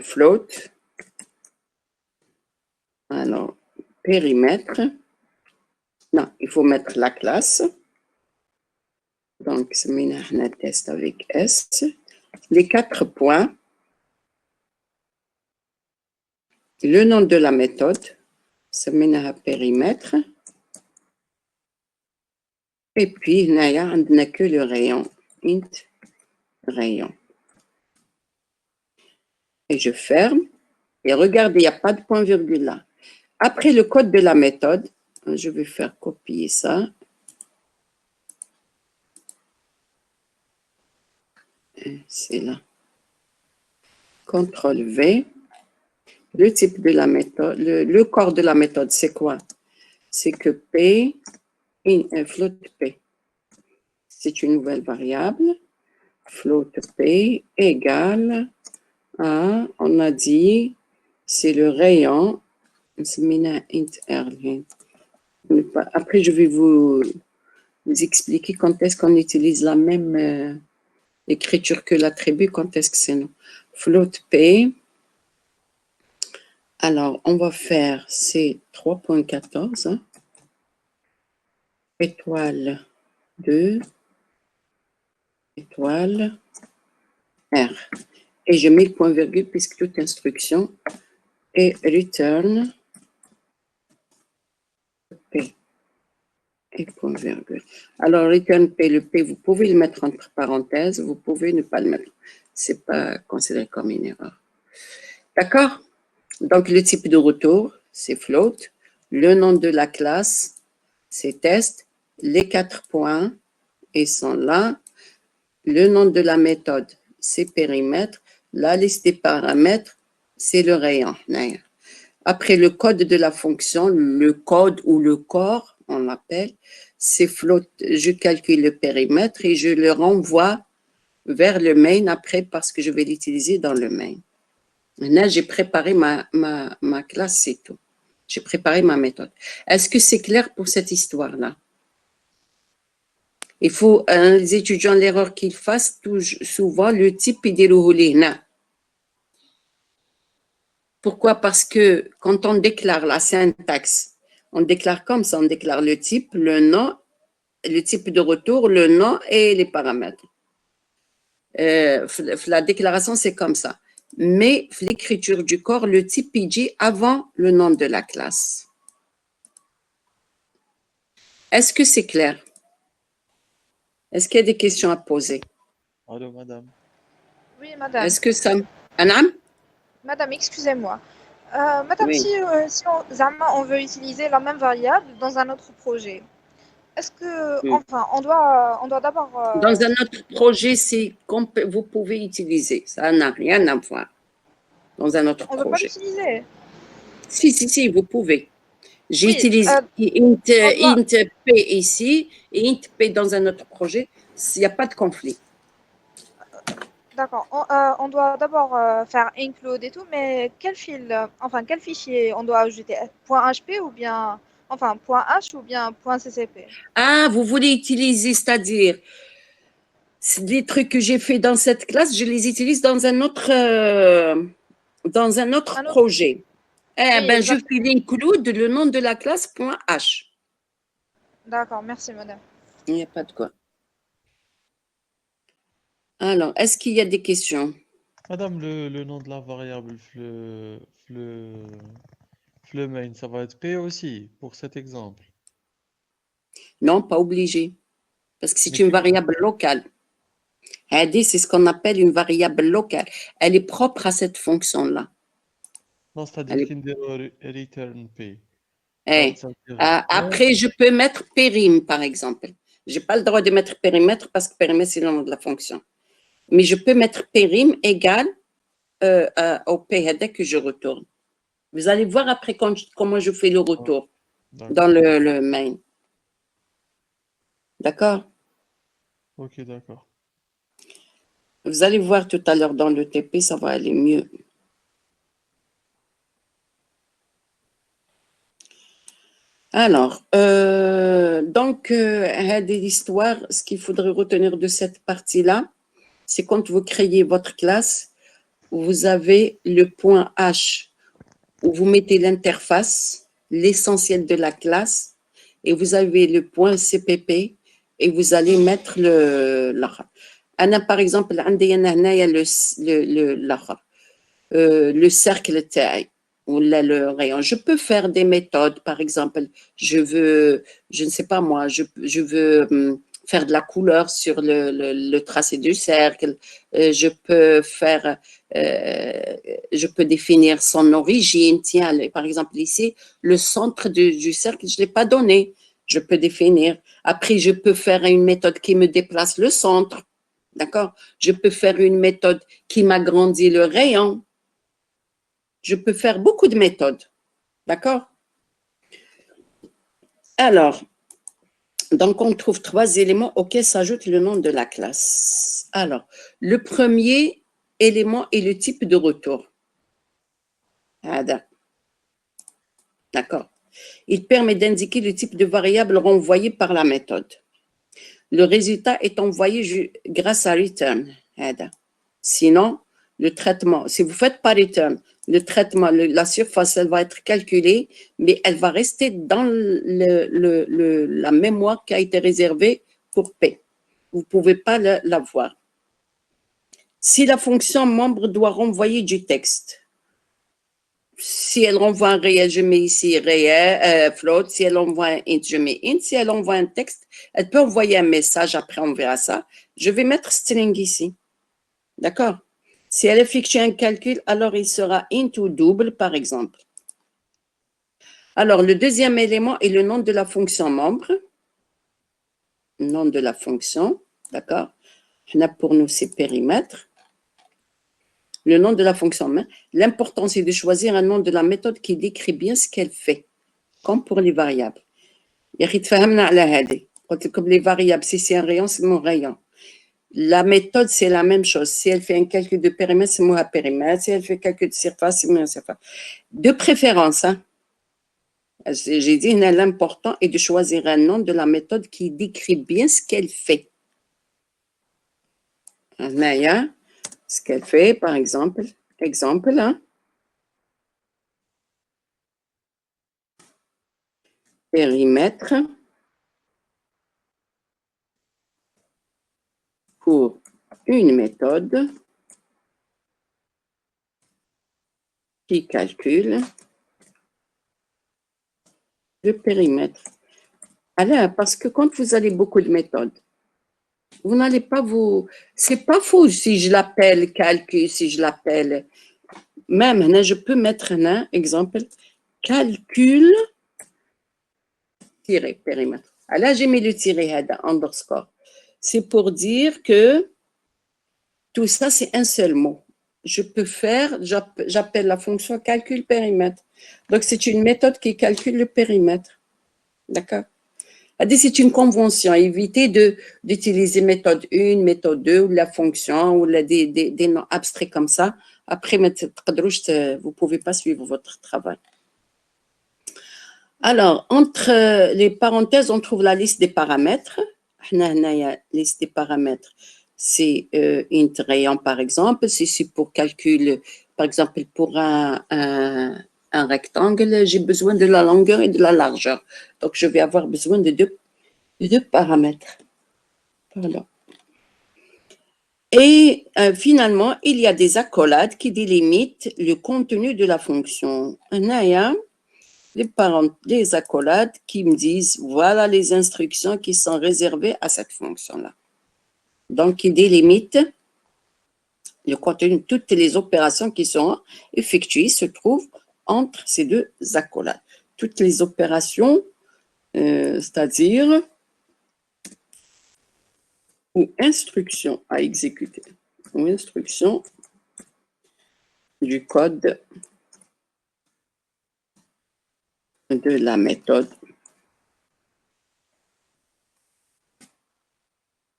Float. Alors, périmètre. Non, il faut mettre la classe. Donc, c'est un test avec S. Les 4 points. Le nom de la méthode. C'est un périmètre. Et puis, il n'y a que le rayon. Int rayon. Et je ferme. Et regardez, il n'y a pas de point-virgule là. Après le code de la méthode, je vais faire copier ça. C'est là. CTRL V. Le type de la méthode, le corps de la méthode, c'est quoi? C'est que P, float P. C'est une nouvelle variable. Float P égale à, on a dit, c'est le rayon. Après, je vais vous expliquer quand est-ce qu'on utilise la même écriture que l'attribut, quand est-ce que c'est nous. Float P. Alors, on va faire ces 3.14. Hein. Étoile 2. Étoile R. Et je mets le point virgule puisque toute instruction est return P et point virgule. Alors, return P, le P, vous pouvez le mettre entre parenthèses, vous pouvez ne pas le mettre. C'est pas considéré comme une erreur. D'accord? Donc, le type de retour, c'est float. Le nom de la classe, c'est test. Les 4 points, ils sont là. Le nom de la méthode, c'est périmètre. La liste des paramètres, c'est le rayon. Après, le code de la fonction, le code ou le corps, on l'appelle, c'est float. Je calcule le périmètre et je le renvoie vers le main après parce que je vais l'utiliser dans le main. Maintenant, j'ai préparé ma classe, c'est tout. J'ai préparé ma méthode. Est-ce que c'est clair pour cette histoire-là? Il faut, les étudiants, l'erreur qu'ils fassent, souvent, le type, il dit Pourquoi? Parce que quand on déclare la syntaxe, on déclare comme ça, on déclare le type, le nom, le type de retour, le nom et les paramètres. La déclaration, c'est comme ça. Mais l'écriture du corps, le type il dit avant le nom de la classe. Est-ce que c'est clair? Est-ce qu'il y a des questions à poser? Allô, madame. Oui, madame. Est-ce que ça... Anam? Madame, excusez-moi. Madame, Oui. si on veut utiliser la même variable dans un autre projet, est-ce que, Oui. enfin, on doit d'abord... Dans un autre projet, vous pouvez utiliser. Ça n'a rien à voir. Dans un autre on ne peut pas projet. l'utiliser. Si, vous pouvez. Oui, J'utilise int P ici et int P dans un autre projet. Il n'y a pas de conflit. d'accord. On doit d'abord faire include et tout, mais quel quel fichier on doit ajouter? .hp ou bien, enfin, .h ou bien .ccp? Ah, vous voulez utiliser, c'est-à-dire, les trucs que j'ai fait dans cette classe, je les utilise dans un autre Un autre- projet. Eh Oui, ben, je exact. fais l'include le nom de la classe .h. D'accord, merci, madame. Il n'y a pas de quoi. Alors, est-ce qu'il y a des questions? Madame, le nom de la variable main, ça va être P aussi, pour cet exemple. Non, pas obligé. Parce que c'est Mais une quel- variable locale. Hadi, c'est ce qu'on appelle une variable locale. Elle est propre à cette fonction-là. Non, c'est-à-dire Elle est- qu'il return P. eh, Ça veut dire point. Après, je peux mettre périm, par exemple. Je n'ai pas le droit de mettre périmètre parce que périmètre, c'est le nom de la fonction. Mais je peux mettre périm égal au P dès que je retourne. Vous allez voir après comment je fais le retour D'accord. dans le main. D'accord? Ok, d'accord. Vous allez voir tout à l'heure dans le TP, ça va aller mieux. Alors, donc, l'histoire, ce qu'il faudrait retenir de cette partie-là, c'est quand vous créez votre classe, vous avez le point H où vous mettez l'interface, l'essentiel de la classe, et vous avez le point CPP et vous allez mettre Anna, par exemple, il y a le cercle taille ou le rayon. Je peux faire des méthodes, par exemple, je ne sais pas moi, je veux faire de la couleur sur le tracé du cercle. Je peux définir son origine. Tiens, par exemple ici, le centre du cercle, je ne l'ai pas donné. Je peux définir. Après, je peux faire une méthode qui me déplace le centre. D'accord? Je peux faire une méthode qui m'agrandit le rayon. Je peux faire beaucoup de méthodes. D'accord? Alors, donc on trouve 3 éléments auxquels s'ajoute le nom de la classe. Alors, le premier élément est le type de retour. D'accord. Il permet d'indiquer le type de variable renvoyée par la méthode. Le résultat est envoyé grâce à return. Sinon, le traitement, si vous faites pas return, le traitement, la surface, elle va être calculée, mais elle va rester dans la mémoire qui a été réservée pour P. Vous ne pouvez pas la voir. Si la fonction membre doit renvoyer du texte, si elle renvoie un réel, je mets ici réel, float. Si elle envoie un int, je mets int. Si elle envoie un texte, elle peut envoyer un message, après on verra ça. Je vais mettre string ici. D'accord? Si elle effectue un calcul, alors il sera int ou double, par exemple. Alors, le deuxième élément est le nom de la fonction membre. Nom de la fonction, d'accord? Pour nous, c'est périmètre. Le nom de la fonction membre. L'important, c'est de choisir un nom de la méthode qui décrit bien ce qu'elle fait, comme pour les variables. Comme les variables, si c'est un rayon, c'est mon rayon. La méthode, c'est la même chose. Si elle fait un calcul de périmètre, c'est mon périmètre. Si elle fait un calcul de surface, c'est mon surface. De préférence, hein? J'ai dit, l'important est de choisir un nom de la méthode qui décrit bien ce qu'elle fait. Ce qu'elle fait, par exemple, hein? Périmètre pour une méthode qui calcule le périmètre. Alors, parce que quand vous avez beaucoup de méthodes, vous n'allez pas vous... C'est pas faux si je l'appelle calcul, si je l'appelle... Même, je peux mettre un exemple, calcul tiré périmètre. Alors, j'ai mis le tiré underscore. C'est pour dire que tout ça, c'est un seul mot. Je peux faire, j'appelle la fonction calcul périmètre. Donc, c'est une méthode qui calcule le périmètre. D'accord? C'est une convention. Évitez d'utiliser méthode 1, méthode 2 ou la fonction ou des noms abstraits comme ça. Après, vous ne pouvez pas suivre votre travail. Alors, entre les parenthèses, on trouve la liste des paramètres. La liste des paramètres, c'est int rayon, par exemple. Si c'est pour calcul, par exemple, pour un rectangle, j'ai besoin de la longueur et de la largeur. Donc, je vais avoir besoin de deux paramètres. Pardon. Et finalement, il y a des accolades qui délimitent le contenu de la fonction. Les accolades qui me disent, voilà les instructions qui sont réservées à cette fonction-là. Donc, ils délimitent le contenu, toutes les opérations qui sont effectuées se trouvent entre ces deux accolades. Toutes les opérations, c'est-à-dire ou instructions à exécuter, ou instructions du code de la méthode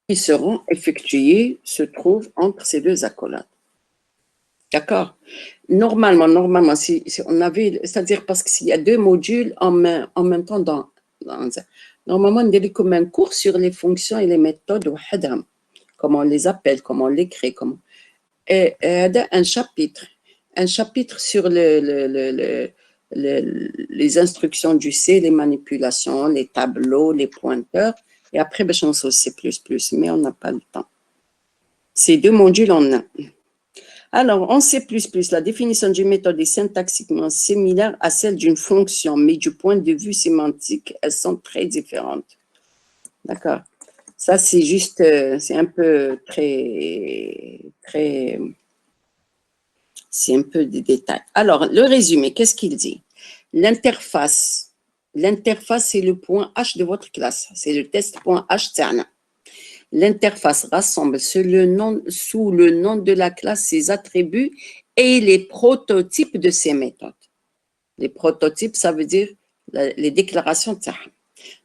qui seront effectuées se trouvent entre ces deux accolades. D'accord? Normalement, si on avait, c'est-à-dire parce qu'il y a deux modules en même temps normalement, on a comme un cours sur les fonctions et les méthodes, comment on les appelle, comment on les crée, et un chapitre sur les instructions du C, les manipulations, les tableaux, les pointeurs, et après, on sait C++, mais on n'a pas le temps. Ces deux modules en un. Alors, en C++, la définition d'une méthode est syntaxiquement similaire à celle d'une fonction, mais du point de vue sémantique, elles sont très différentes. D'accord? Ça, c'est juste, c'est un peu c'est un peu des détails. Alors, le résumé, qu'est-ce qu'il dit? L'interface, c'est le point H de votre classe, c'est le test.h Terne. L'interface rassemble sous le nom de la classe ses attributs et les prototypes de ces méthodes. Les prototypes, ça veut dire les déclarations de Terne.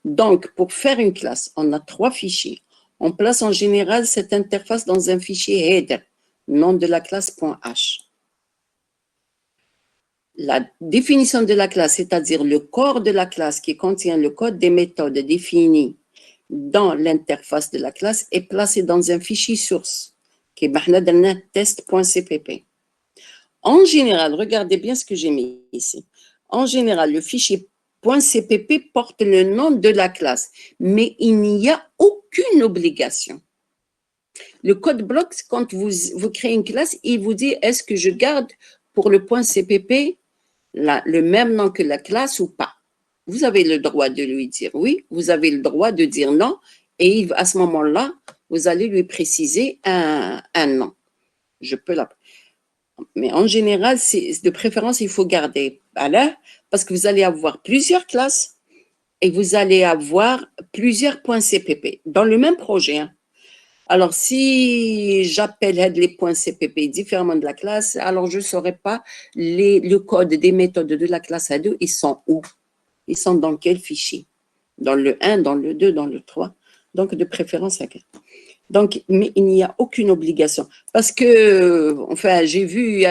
Donc, pour faire une classe, on a 3 fichiers. On place en général cette interface dans un fichier header, nom de la classe .h. La définition de la classe, c'est-à-dire le corps de la classe qui contient le code des méthodes définies dans l'interface de la classe, est placé dans un fichier source qui est test.cpp. En général, regardez bien ce que j'ai mis ici. En général, le fichier .cpp porte le nom de la classe, mais il n'y a aucune obligation. Le code bloc, quand vous créez une classe, il vous dit est-ce que je garde pour le point CPP le même nom que la classe ou pas. Vous avez le droit de lui dire oui, vous avez le droit de dire non, et à ce moment-là, vous allez lui préciser un nom. Je peux la... Mais en général, de préférence, il faut garder là, parce que vous allez avoir plusieurs classes et vous allez avoir plusieurs points CPP dans le même projet. Hein. Alors, si j'appelle les points CPP différemment de la classe, alors je ne saurais pas le code des méthodes de la classe A2, ils sont où? Ils sont dans quel fichier? Dans le 1, dans le 2, dans le 3. Donc, de préférence à 4. Donc, mais il n'y a aucune obligation. Parce que, enfin, j'ai vu,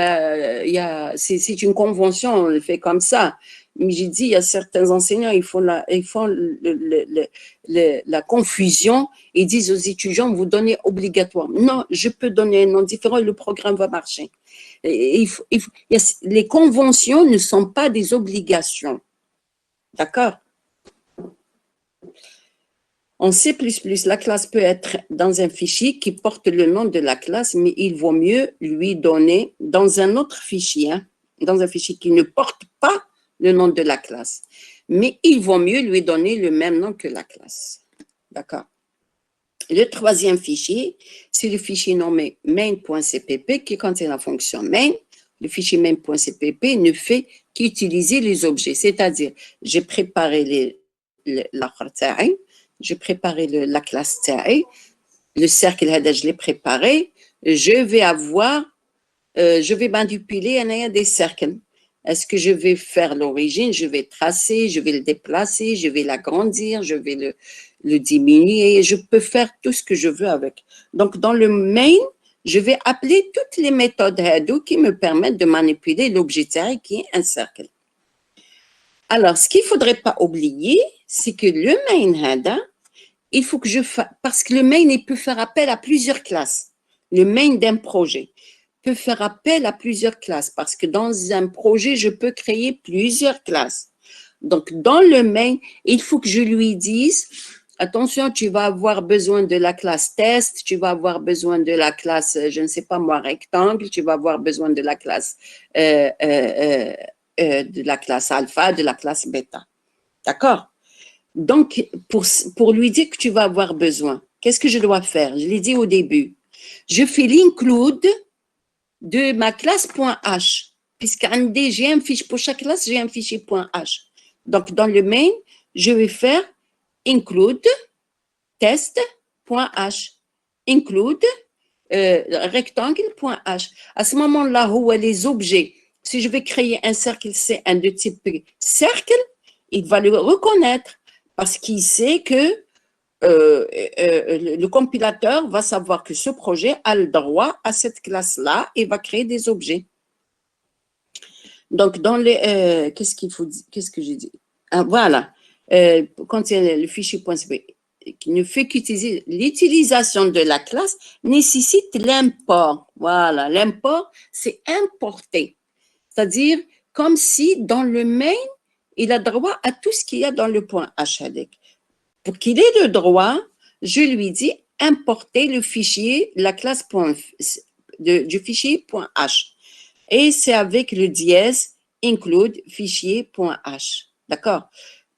c'est une convention, on le fait comme ça. Mais j'ai dit, il y a certains enseignants, ils font la confusion et disent aux étudiants, vous donnez obligatoire. Non, je peux donner un nom différent et le programme va marcher. Les conventions ne sont pas des obligations. D'accord? En C++, la classe peut être dans un fichier qui porte le nom de la classe, mais il vaut mieux lui donner dans un autre fichier, hein, dans un fichier qui ne porte pas le nom de la classe. Mais il vaut mieux lui donner le même nom que la classe. D'accord? Le troisième fichier, c'est le fichier nommé main.cpp qui contient la fonction main. Le fichier main.cpp ne fait qu'utiliser les objets, c'est-à-dire j'ai préparé j'ai préparé la classe TAI, le cercle je l'ai préparé, je vais manipuler des cercles. Est-ce que je vais faire l'origine, je vais tracer, je vais le déplacer, je vais l'agrandir, je vais le diminuer, je peux faire tout ce que je veux avec. Donc, dans le main, je vais appeler toutes les méthodes Hadoop qui me permettent de manipuler l'objet TAI qui est un cercle. Alors, ce qu'il ne faudrait pas oublier, c'est que le main Hada, il faut que je fasse, parce que le main, il peut faire appel à plusieurs classes. Le main d'un projet peut faire appel à plusieurs classes, parce que dans un projet, je peux créer plusieurs classes. Donc, dans le main, il faut que je lui dise, attention, tu vas avoir besoin de la classe test, tu vas avoir besoin de la classe, je ne sais pas moi, rectangle, tu vas avoir besoin de la classe alpha, de la classe bêta. D'accord? Donc, pour lui dire que tu vas avoir besoin, qu'est-ce que je dois faire? Je l'ai dit au début. Je fais l'include de ma classe.h, puisque j'ai un fichier, pour chaque classe, j'ai un fichier .h. Donc, dans le main, je vais faire include test.h, include rectangle.h. À ce moment-là, où les objets, si je vais créer un cercle C1 de type cercle, il va le reconnaître parce qu'il sait que le compilateur va savoir que ce projet a le droit à cette classe-là et va créer des objets. Donc, dans les… qu'est-ce qu'il faut dire? Qu'est-ce que j'ai dit? Ah, voilà. Quand il y a le fichier .cp qui ne fait qu'utiliser l'utilisation de la classe, nécessite l'import. Voilà, l'import, c'est importer. C'est-à-dire, comme si dans le main, il a droit à tout ce qu'il y a dans le .h. Pour qu'il ait le droit, je lui dis importer le fichier, la classe du fichier .h. Et c'est avec le dièse include fichier.h. D'accord?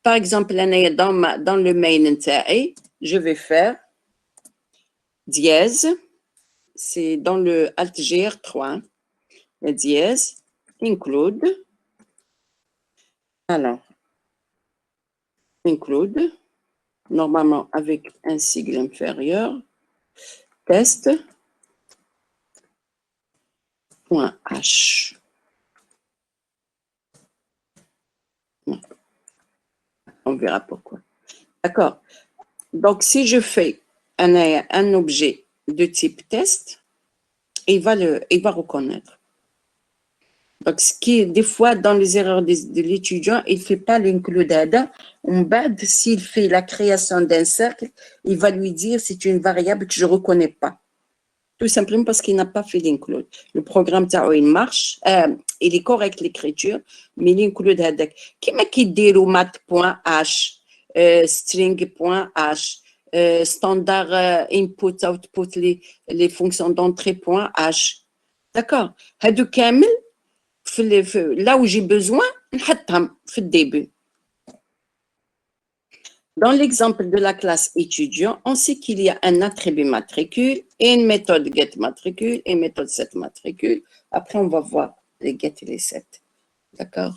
Par exemple, dans le main intérêt, je vais faire dièse, c'est dans le Alt GR3, le dièse include. Alors, include, normalement avec un sigle inférieur, test.h. On verra pourquoi. D'accord. Donc, si je fais un objet de type test, il va reconnaître. Donc, ce qui est des fois dans les erreurs de l'étudiant, il ne fait pas l'include data. En bas, s'il fait la création d'un cercle, il va lui dire c'est une variable que je ne reconnais pas. Tout simplement parce qu'il n'a pas fait l'include. Le programme il marche, il est correct l'écriture, mais l'include data. Qui dit mat.h, string.h, standard input, output, les fonctions d'entrée, point H. D'accord. هادو كامل là où j'ai besoin, نحطهم في le début. Dans l'exemple de la classe étudiant, on sait qu'il y a un attribut matricule et une méthode get matricule et une méthode set matricule. Après, on va voir les get et les set. D'accord?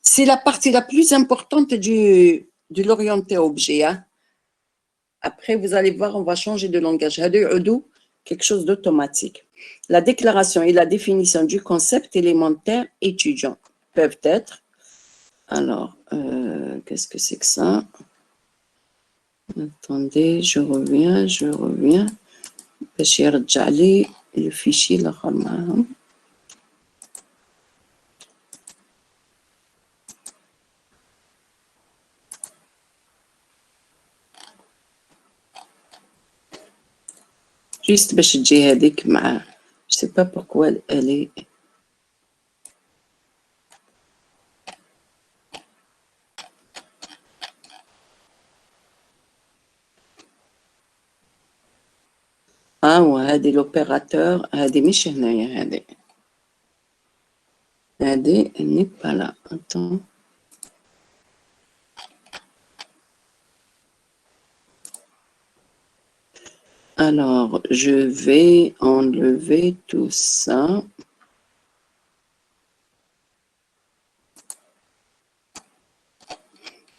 C'est la partie la plus importante de l'orienté objet. Hein? Après, vous allez voir, on va changer de langage. Quelque chose d'automatique. La déclaration et la définition du concept élémentaire étudiant peuvent être. Alors, qu'est-ce que c'est que ça? Attendez, je reviens. باش يرجع لي le fichier الآخر معاهم. Juste باش تجي هذيك مع je sais pas pourquoi elle est. وهذه l'opérateur هذه مش هنايا هذه n'est pas là. Attends. Alors, je vais enlever tout ça.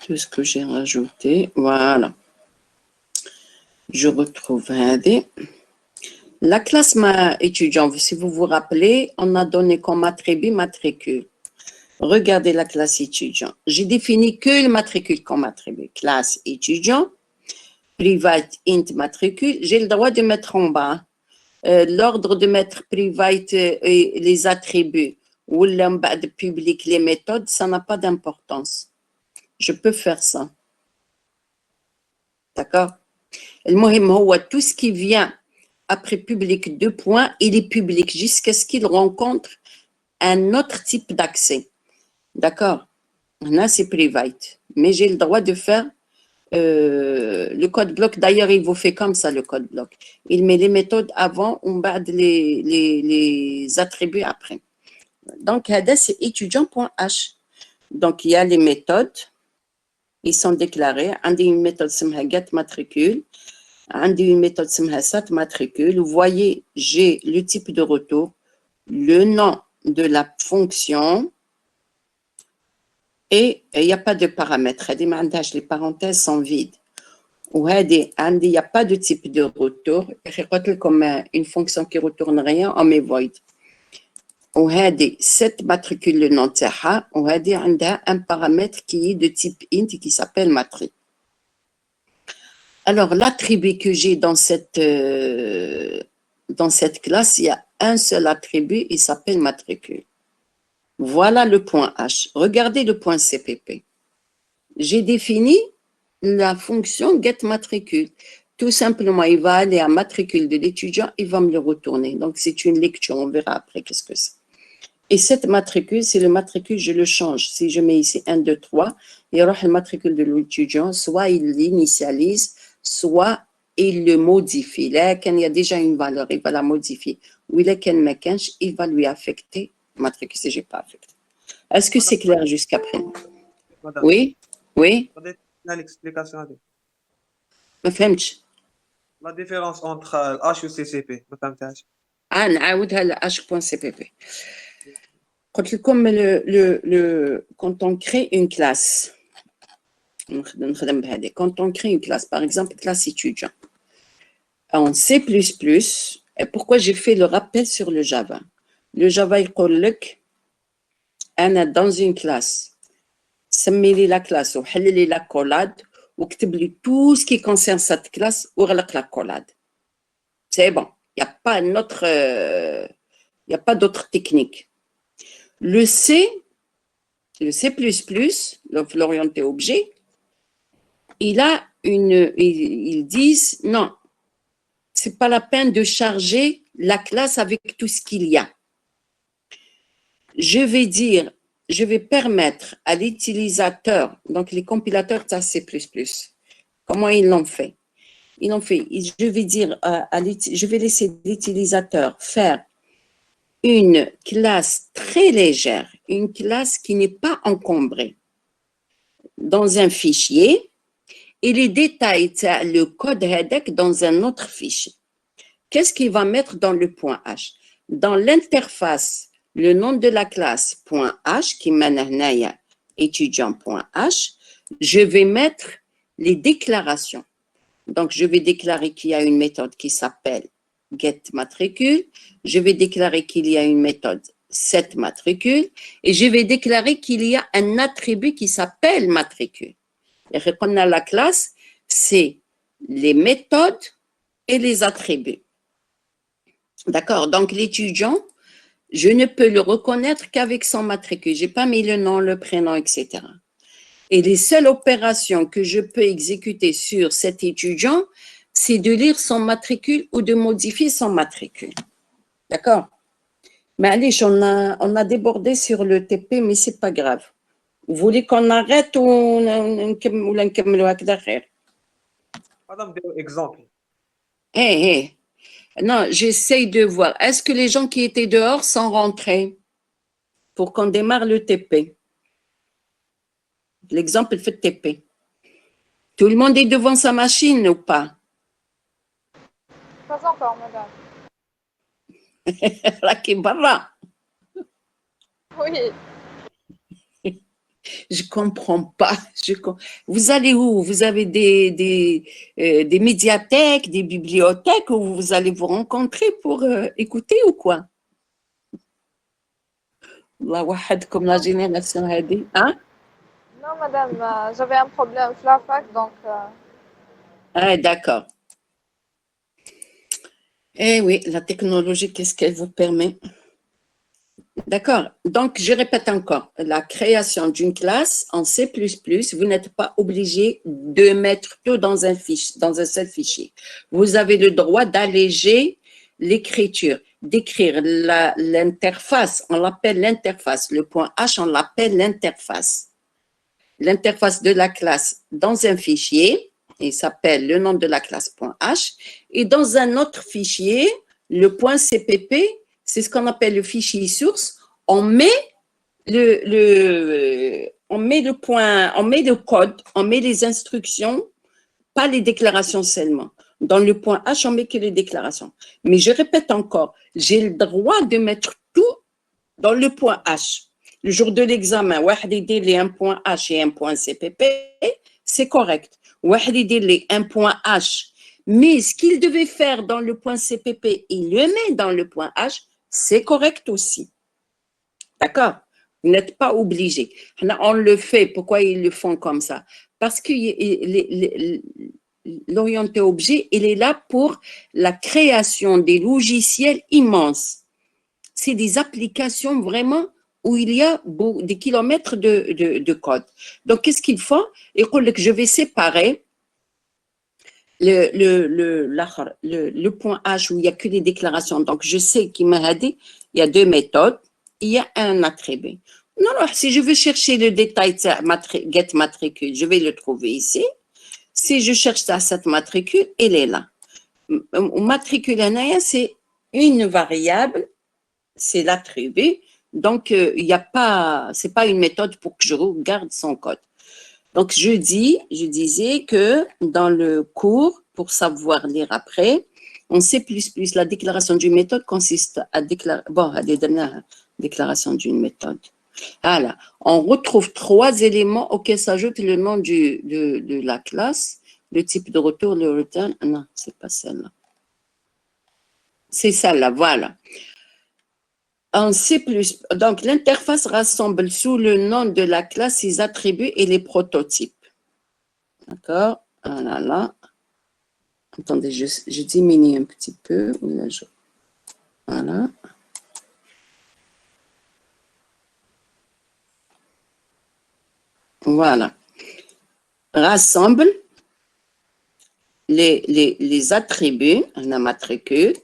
Tout ce que j'ai rajouté. Voilà. Je retrouve هذه. La classe étudiant, si vous vous rappelez, on a donné comme attribut matricule. Regardez la classe étudiant. J'ai défini que le matricule comme attribut. Classe étudiant, private int matricule. J'ai le droit de mettre en bas l'ordre de mettre private et les attributs ou de public les méthodes, ça n'a pas d'importance. Je peux faire ça. D'accord? Tout ce qui vient après public 2 points, il est public jusqu'à ce qu'il rencontre un autre type d'accès. D'accord? Là, c'est private. Mais j'ai le droit de faire le code bloc. D'ailleurs, il vous fait comme ça, le code bloc. Il met les méthodes avant, on bat les attributs après. Donc, c'est étudiant.h. Donc, il y a les méthodes. Ils sont déclarés. On a une méthode qui s'appelle get matricule. On a une méthode qui s'appelle set matricule. Vous voyez, j'ai le type de retour, le nom de la fonction et il n'y a pas de paramètres. Les parenthèses sont vides. Il n'y a pas de type de retour. Comme une fonction qui ne retourne rien, on met void. Cette matricule le nom تاعها وهذه عندها un paramètre qui est de type int qui s'appelle matric. Alors l'attribut que j'ai dans cette classe, il y a un seul attribut, il s'appelle matricule. Voilà le point H. Regardez le point CPP. J'ai défini la fonction get matricule. Tout simplement, il va aller à matricule de l'étudiant, il va me le retourner. Donc c'est une lecture, on verra après qu'est-ce que c'est. Et cette matricule, c'est le matricule, je le change. Si je mets ici 1, 2, 3, il y aura le matricule de l'étudiant, soit il l'initialise, soit il le modifie. Là, quand il y a déjà une valeur, il va la modifier. Ou il va lui affecter le matricule si je n'ai pas affecté. Est-ce que c'est clair jusqu'à présent? Oui? Oui? L'explication. ما فهمتش. La différence entre H et CCP. ما فهمتهاش. نعاودها ل H.cpp. قلت لكم quand on crée une classe, quand on crée une classe, par exemple classe étudiant, en C++, et pourquoi j'ai fait le rappel sur le Java? Le Java, il dit que dans une classe, سمي la classe ou حل la collade ou كتب tout ce qui concerne cette classe ou غلق la collade. C'est bon, il n'y a pas il n'y a pas d'autre technique. Le C, l'orienté objet, ils disent non, c'est pas la peine de charger la classe avec tout ce qu'il y a. Je vais permettre à l'utilisateur, donc les compilateurs de C++, comment ils l'ont fait? Ils ont fait, je vais dire, je vais laisser l'utilisateur faire une classe très légère, une classe qui n'est pas encombrée dans un fichier et les détails, le code headec dans un autre fichier. Qu'est-ce qu'il va mettre dans le point H? Dans l'interface, le nom de la classe point H, qui mène étudiant.h, je vais mettre les déclarations. Donc, je vais déclarer qu'il y a une méthode qui s'appelle getMatricule. Je vais déclarer qu'il y a une méthode setMatricule. Et je vais déclarer qu'il y a un attribut qui s'appelle matricule. Et qu'on a la classe, c'est les méthodes et les attributs. D'accord? Donc, l'étudiant, je ne peux le reconnaître qu'avec son matricule. Je n'ai pas mis le nom, le prénom, etc. Et les seules opérations que je peux exécuter sur cet étudiant, c'est de lire son matricule ou de modifier son matricule. D'accord? Mais allez, on a débordé sur le TP, mais ce n'est pas grave. Vous voulez qu'on arrête ou on Madame, exemple. Hey. Non, j'essaye de voir. Est-ce que les gens qui étaient dehors sont rentrés pour qu'on démarre le TP? L'exemple fait TP. Tout le monde est devant sa machine ou pas? Pas encore, madame. Oui. Je comprends pas. Vous allez où? Vous avez des médiathèques, des bibliothèques où vous allez vous rencontrer pour écouter ou quoi? Allah wahad comme la génération hadi. Hein? Non, madame, j'avais un problème flafac, donc... Ah, d'accord. Eh oui, la technologie, qu'est-ce qu'elle vous permet? D'accord. Donc, je répète encore, la création d'une classe en C++, vous n'êtes pas obligé de mettre tout dans un seul fichier. Vous avez le droit d'alléger l'écriture, d'écrire l'interface, on l'appelle l'interface. Le point H, on l'appelle l'interface. L'interface de la classe dans un fichier, il s'appelle le nom de la classe .h, et dans un autre fichier, le point .cpp, c'est ce qu'on appelle le fichier source, on met le code, on met les instructions, pas les déclarations seulement. Dans le point H, on met que les déclarations. Mais je répète encore, j'ai le droit de mettre tout dans le point H. Le jour de l'examen, il y a un point H et un point CPP, c'est correct. Il y a un point H, mais ce qu'il devait faire dans le point CPP, il le met dans le point H, c'est correct aussi. D'accord? Vous n'êtes pas obligé. On le fait. Pourquoi ils le font comme ça? Parce que l'orienté objet, il est là pour la création des logiciels immenses. C'est des applications vraiment où il y a des kilomètres de code. Donc, qu'est-ce qu'il faut? Je vais séparer le point H où il n'y a que les déclarations. Donc, je sais qu'il m'a dit, il y a deux méthodes, il y a un attribut. Non, si je veux chercher le détail de get matricule, je vais le trouver ici. Si je cherche cette matricule, elle est là. Matricule, c'est une variable, c'est l'attribut. Donc, il n'y a pas, c'est pas une méthode pour que je regarde son code. Donc, je disais que dans le cours, pour savoir lire après, en C++, la déclaration d'une méthode consiste à déclarer, à donner la déclaration d'une méthode. Voilà, on retrouve trois éléments auxquels s'ajoute le nom de la classe, le type de retour, le return. Non, c'est pas celle-là. C'est celle-là, voilà. En C++, donc l'interface rassemble sous le nom de la classe ses attributs et les prototypes. D'accord? Voilà. Attendez, je diminue un petit peu. Voilà. Voilà. Rassemble les attributs, la matricule,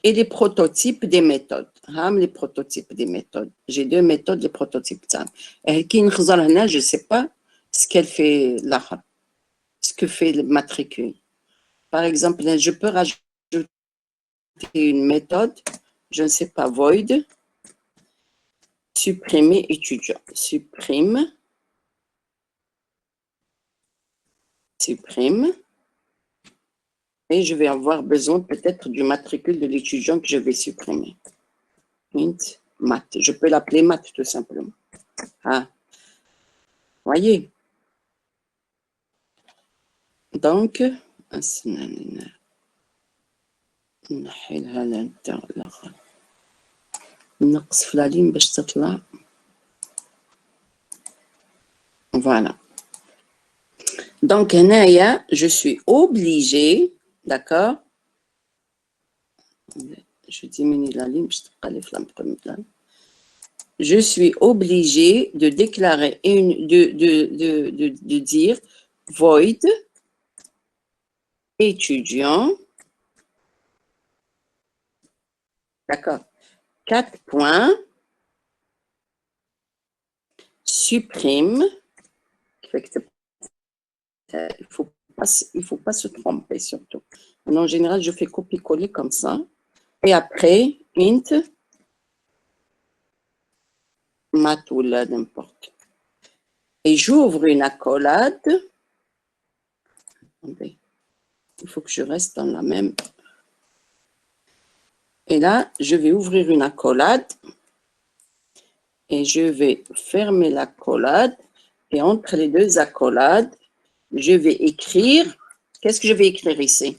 et les prototypes des méthodes. Les prototypes des méthodes. J'ai deux méthodes, les prototypes. Je ne sais pas ce qu'elle fait là, ce que fait le matricule. par exemple, je peux rajouter une méthode, je ne sais pas, void, supprimer étudiant, supprime, et je vais avoir besoin peut-être du matricule de l'étudiant que je vais supprimer. Int, math, je peux l'appeler math tout simplement. Ah, voyez. Donc, نحيلها للآخر نقص في العليم باش تطلع. Voilà. Donc, هنايا, je suis obligée, d'accord? Je diminue la ligne, je suis obligée de déclarer de dire void étudiant, d'accord, 4 points, supprime, il faut pas se tromper surtout. En général, je fais copier-coller comme ça. Et après, int, math ou là, n'importe. Et j'ouvre une accolade. Attendez. Il faut que je reste dans la même. Et là, je vais ouvrir une accolade. Et je vais fermer l'accolade. Et entre les deux accolades, je vais écrire. Qu'est-ce que je vais écrire ici?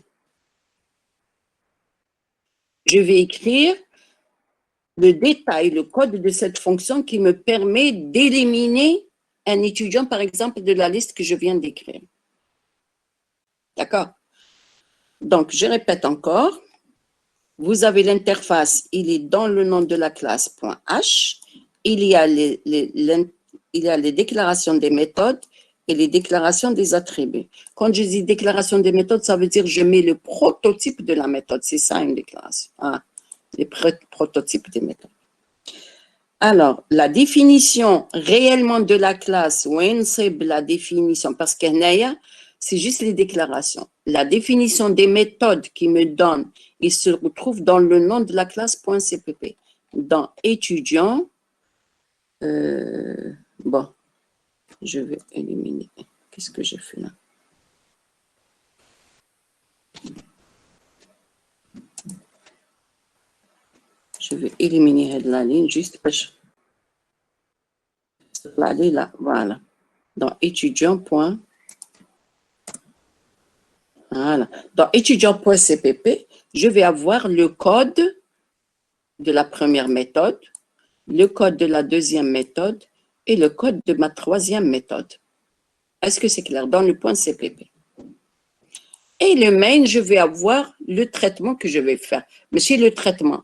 Je vais écrire le détail, le code de cette fonction qui me permet d'éliminer un étudiant, par exemple, de la liste que je viens d'écrire. D'accord? Donc, je répète encore. Vous avez l'interface, il est dans le nom de la classe .h. Il y a les déclarations des méthodes et les déclarations des attributs. Quand je dis déclaration des méthodes, ça veut dire je mets le prototype de la méthode. C'est ça une déclaration. Ah, les prototypes des méthodes. Alors, la définition réellement de la classe, c'est la définition, parce que c'est juste les déclarations. La définition des méthodes qui me donne, il se retrouve dans le nom de la classe .cpp. Dans étudiant, bon, je vais éliminer. Qu'est-ce que j'ai fait là? Je vais éliminer la ligne juste parce que la ligne là, voilà. Dans étudiant. Voilà. Dans étudiant.cpp, je vais avoir le code de la première méthode, le code de la deuxième méthode et le code de ma troisième méthode. Est-ce que c'est clair? Dans le .cpp. Et le main, je vais avoir le traitement que je vais faire. Mais c'est le traitement.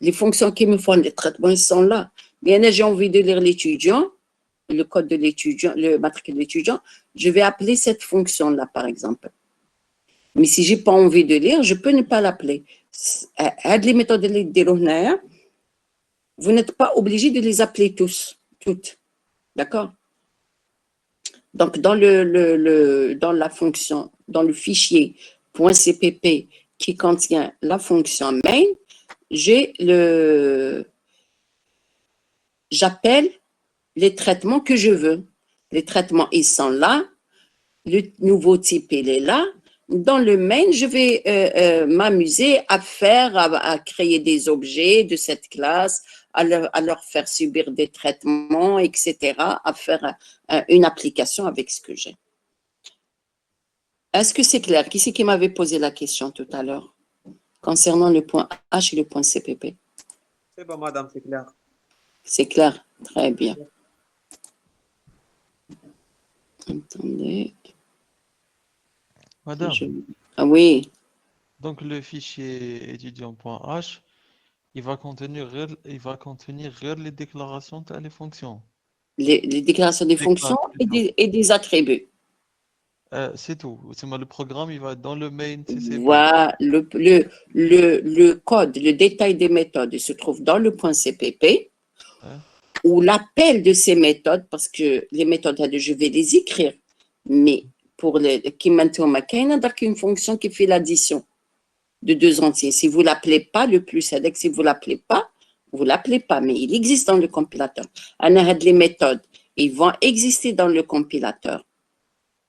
Les fonctions qui me font les traitements, ils sont là. Bien, j'ai envie de lire l'étudiant, le code de l'étudiant, le matricule de l'étudiant. Je vais appeler cette fonction-là, par exemple. Mais si je n'ai pas envie de lire, je peux ne pas l'appeler. Les méthodes, vous n'êtes pas obligé de les appeler toutes. D'accord? Donc, dans la fonction, dans le fichier .cpp qui contient la fonction main, j'appelle les traitements que je veux. Les traitements, ils sont là. Le nouveau type, il est là. Dans le main, je vais m'amuser à créer des objets de cette classe, à leur faire subir des traitements, etc., à faire une application avec ce que j'ai. Est-ce que c'est clair? Qui c'est qui m'avait posé la question tout à l'heure concernant le .h et le .cpp? C'est bon, madame, c'est clair. C'est clair? Très bien. Attendez. Madame, Ah oui. donc le fichier étudiant.h, il va contenir les déclarations les fonctions. Les déclarations des fonctions et des attributs. C'est tout. Le programme, il va être dans le main CCP. Voilà, le code, le détail des méthodes se trouve dans le .cpp, où l'appel de ces méthodes, parce que les méthodes, je vais les écrire, mais pour qui maintenant une fonction qui fait l'addition de deux entiers. Si vous l'appelez pas, le plus c'est si vous l'appelez pas, vous l'appelez pas, mais il existe dans le compilateur. Les méthodes, ils vont exister dans le compilateur.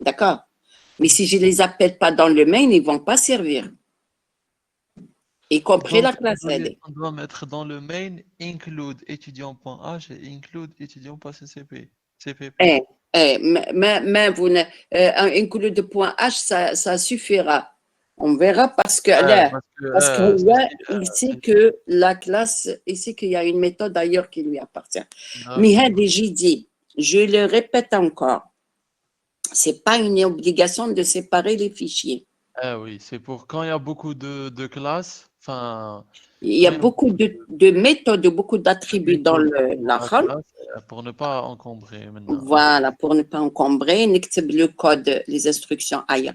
D'accord? Mais si je les appelle pas dans le main, ils vont pas servir. Y compris Donc, la classe aide. on doit mettre dans le main include étudiant.h et include étudiant.ccp. CPP. Mais vous ne, un coup de point H, ça suffira. On verra parce que là, parce que là, ici que la classe, ici qu'il y a une méthode ailleurs qui lui appartient. Mais j'ai dit, je le répète encore, c'est pas une obligation de séparer les fichiers. Ah oui, c'est pour quand il y a beaucoup de classes, enfin, Il y a beaucoup de méthodes, beaucoup d'attributs dans la classe. Pour ne pas encombrer maintenant. Voilà, pour ne pas encombrer, n'écrire le code, les instructions ailleurs.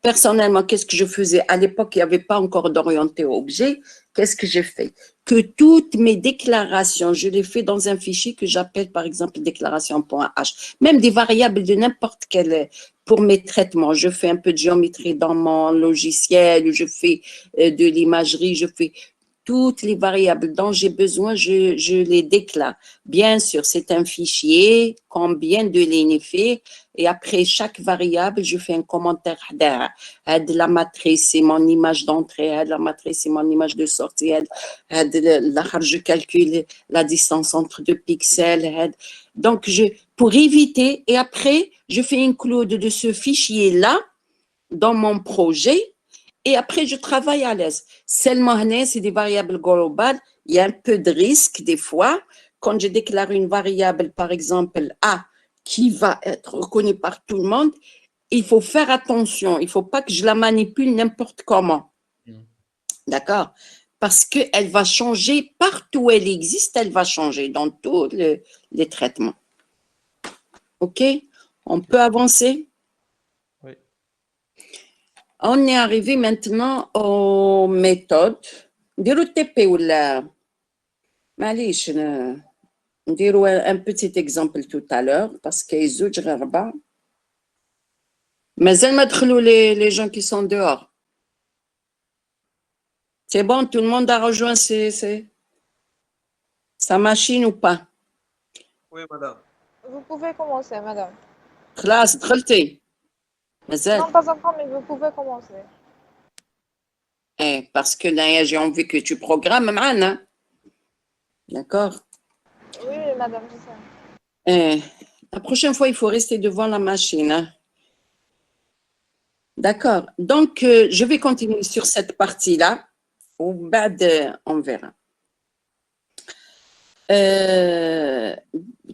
Personnellement, qu'est-ce que je faisais? À l'époque, il n'y avait pas encore d'orienté objet. Qu'est-ce que j'ai fait? Que toutes mes déclarations, je les fais dans un fichier que j'appelle par exemple déclaration.h. Même des variables de n'importe quel, pour mes traitements. Je fais un peu de géométrie dans mon logiciel, je fais de l'imagerie, je fais toutes les variables dont j'ai besoin, je les déclare. Bien sûr, c'est un fichier, combien de lignes fait, et après chaque variable, je fais un commentaire. La matrice, c'est mon image d'entrée, la matrice, c'est mon image de sortie, je calcule la distance entre deux pixels. Donc, pour éviter, et après, je fais include de ce fichier-là dans mon projet. Et après, je travaille à l'aise. Seulement, c'est des variables globales. Il y a un peu de risque des fois. Quand je déclare une variable, par exemple, A, qui va être reconnue par tout le monde, il faut faire attention. Il ne faut pas que je la manipule n'importe comment. D'accord? Parce qu'elle va changer partout où elle existe, elle va changer dans tous les traitements. OK? On peut avancer? Oui. On est arrivé maintenant aux méthodes. نديرو TP ولا معليش نديرو un petit exemple tout à l'heure parce qu'il y a زوج غير ربع مازال ما دخلوا les gens qui sont dehors. C'est bon, tout le monde a rejoint sa machine ou pas? Oui, madame. Vous pouvez commencer, madame. خلاص دخلتي مازال؟ Non, pas encore, mais vous pouvez commencer. Parce que là, j'ai envie que tu programmes معنا. D'accord? Oui, madame, je sais. La prochaine fois, il faut rester devant la machine. Hein? D'accord. Donc, je vais continuer sur cette partie-là. On verra.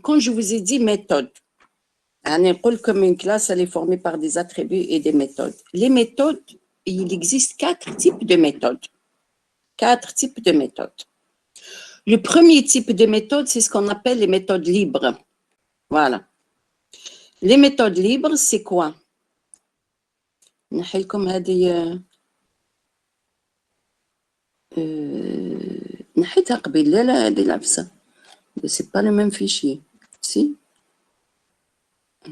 Quand je vous ai dit méthode, comme une classe, elle est formée par des attributs et des méthodes. Les méthodes, il existe 4 types de méthodes. 4 types de méthodes. Le premier type de méthode, c'est ce qu'on appelle les méthodes libres. Voilà. Les méthodes libres, c'est quoi? نحيلكم هذه نحيتها قبل لا هذه العفسة c'est pas le même fichier si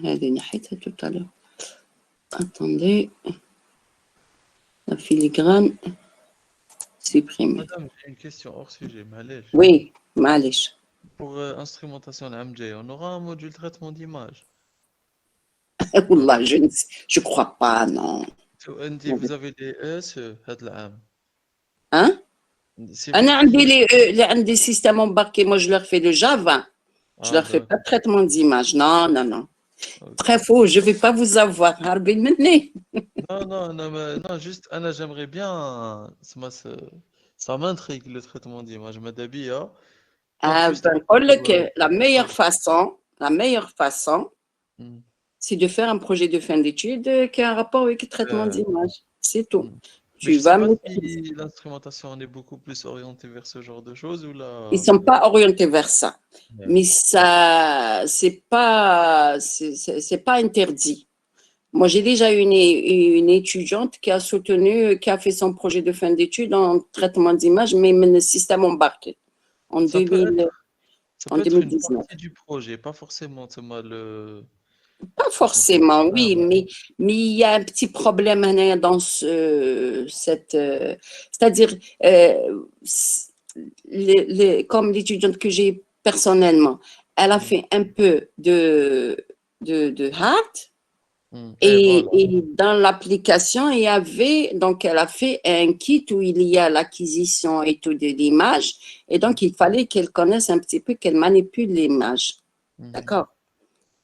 هذه نحيتها tout à l'heure attendez la filigrane supprimer. Madame, j'ai une question hors sujet, معليش. Oui, معليش. Pour instrumentation MJ, on aura un module traitement d'image. والله je crois pas, non. Vous avez les ESE هذا العام. Hein? أنا عندي système embarqué, moi je leur fais le Java. Je leur fais pas de traitement d'image. Non, non, non. Très faux, je vais pas vous avoir. Non, juste, Anna, j'aimerais bien, ça m'intrigue le traitement d'image. La meilleure façon, c'est de faire un projet de fin d'études qui a un rapport avec le traitement d'image. C'est tout. Tu vas si l'instrumentation est beaucoup plus orientée vers ce genre de choses ou là... Ils ne sont pas orientés vers ça. Mais ça, c'est pas interdit. Moi, j'ai déjà une étudiante qui a soutenu, qui a fait son projet de fin d'études en traitement d'image, mais le système embarqué en 2019. Une partie du projet, pas forcément le... Pas forcément, Ah, oui, ouais. mais il y a un petit problème hein, dans c'est-à-dire, comme l'étudiante que j'ai personnellement, elle a fait un peu de hard Et voilà. et dans l'application, il y avait, donc elle a fait un kit où il y a l'acquisition et tout de l'image, et donc il fallait qu'elle connaisse un petit peu, qu'elle manipule l'image. D'accord?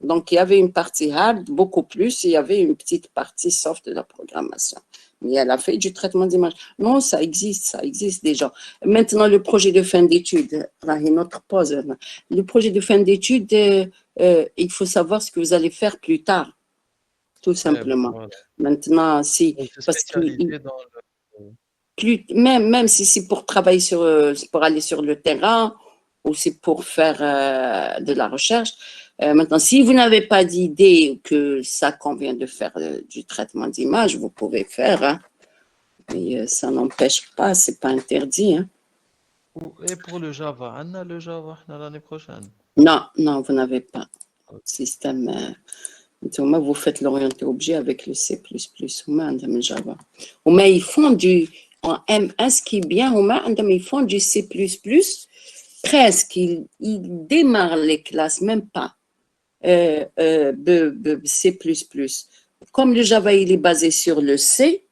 Donc, il y avait une partie hard, beaucoup plus, et il y avait une petite partie soft de la programmation. Mais elle a fait du traitement d'image. Non, ça existe déjà. Maintenant, le projet de fin d'études, là, une autre pause. Là. Le projet de fin d'études, il faut savoir ce que vous allez faire plus tard, tout simplement. Voilà. Maintenant, si, Faut se parce que spécialiser dans le. même si c'est pour travailler sur, c'est pour aller sur le terrain ou c'est pour faire de la recherche. Maintenant, si vous n'avez pas d'idée que ça convient de faire du traitement d'image, vous pouvez faire, hein, mais ça n'empêche pas, c'est pas interdit. Hein. Et pour le Java, on a le Java l'année prochaine. Non, non, vous n'avez pas. Système, vous faites l'orienté objet avec le C++, ou Java. Mais ils font en M1, ce qui est bien, ils font du C++, presque, ils démarrent les classes, même pas. C++. Comme le Java, il est basé sur le C,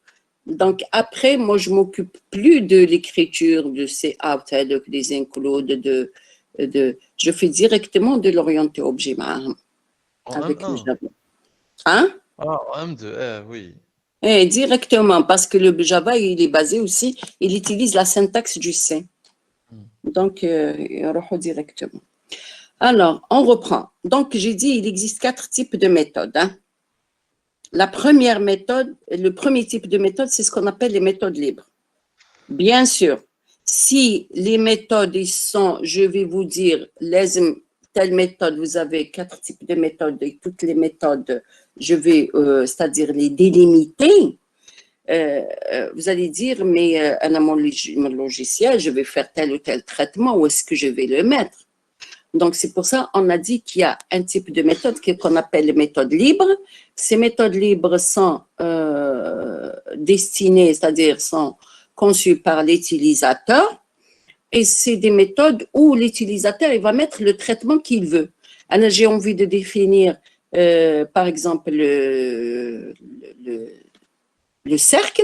donc après, moi, je m'occupe plus de l'écriture de ces outed, des includes, je fais directement de l'orienté objet En avec le M1. Java. Hein? Ah, en M2, oui. Directement, parce que le Java, il est basé aussi, il utilise la syntaxe du C. Donc, on reprend directement. Alors, on reprend. Donc, j'ai dit, il existe 4 types de méthodes. Hein. La première méthode, le premier type de méthode, c'est ce qu'on appelle les méthodes libres. Bien sûr, si les méthodes, ils sont, je vais vous dire, telle méthode, vous avez 4 types de méthodes et toutes les méthodes, je vais, c'est-à-dire les délimiter. Vous allez dire, mais mon logiciel, je vais faire tel ou tel traitement, où est-ce que je vais le mettre? Donc, c'est pour ça qu'on a dit qu'il y a un type de méthode qu'on appelle les méthodes libres. Ces méthodes libres sont destinées, c'est-à-dire sont conçues par l'utilisateur, et c'est des méthodes où l'utilisateur il va mettre le traitement qu'il veut. Alors, j'ai envie de définir, par exemple, le cercle.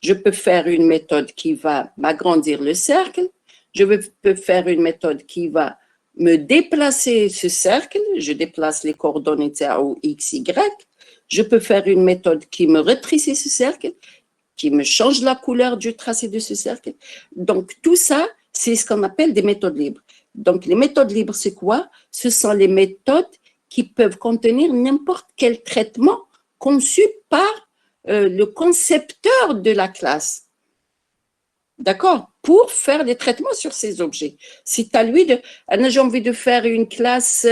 Je peux faire une méthode qui va m'agrandir le cercle. Je peux faire une méthode qui va me déplacer ce cercle. Je déplace les coordonnées ou x, y. Je peux faire une méthode qui me rétrécit ce cercle, qui me change la couleur du tracé de ce cercle. Donc, tout ça, c'est ce qu'on appelle des méthodes libres. Donc, les méthodes libres, c'est quoi? Ce sont les méthodes qui peuvent contenir n'importe quel traitement conçu par le concepteur de la classe. D'accord? Pour faire des traitements sur ces objets. C'est à lui de... J'ai envie de faire une classe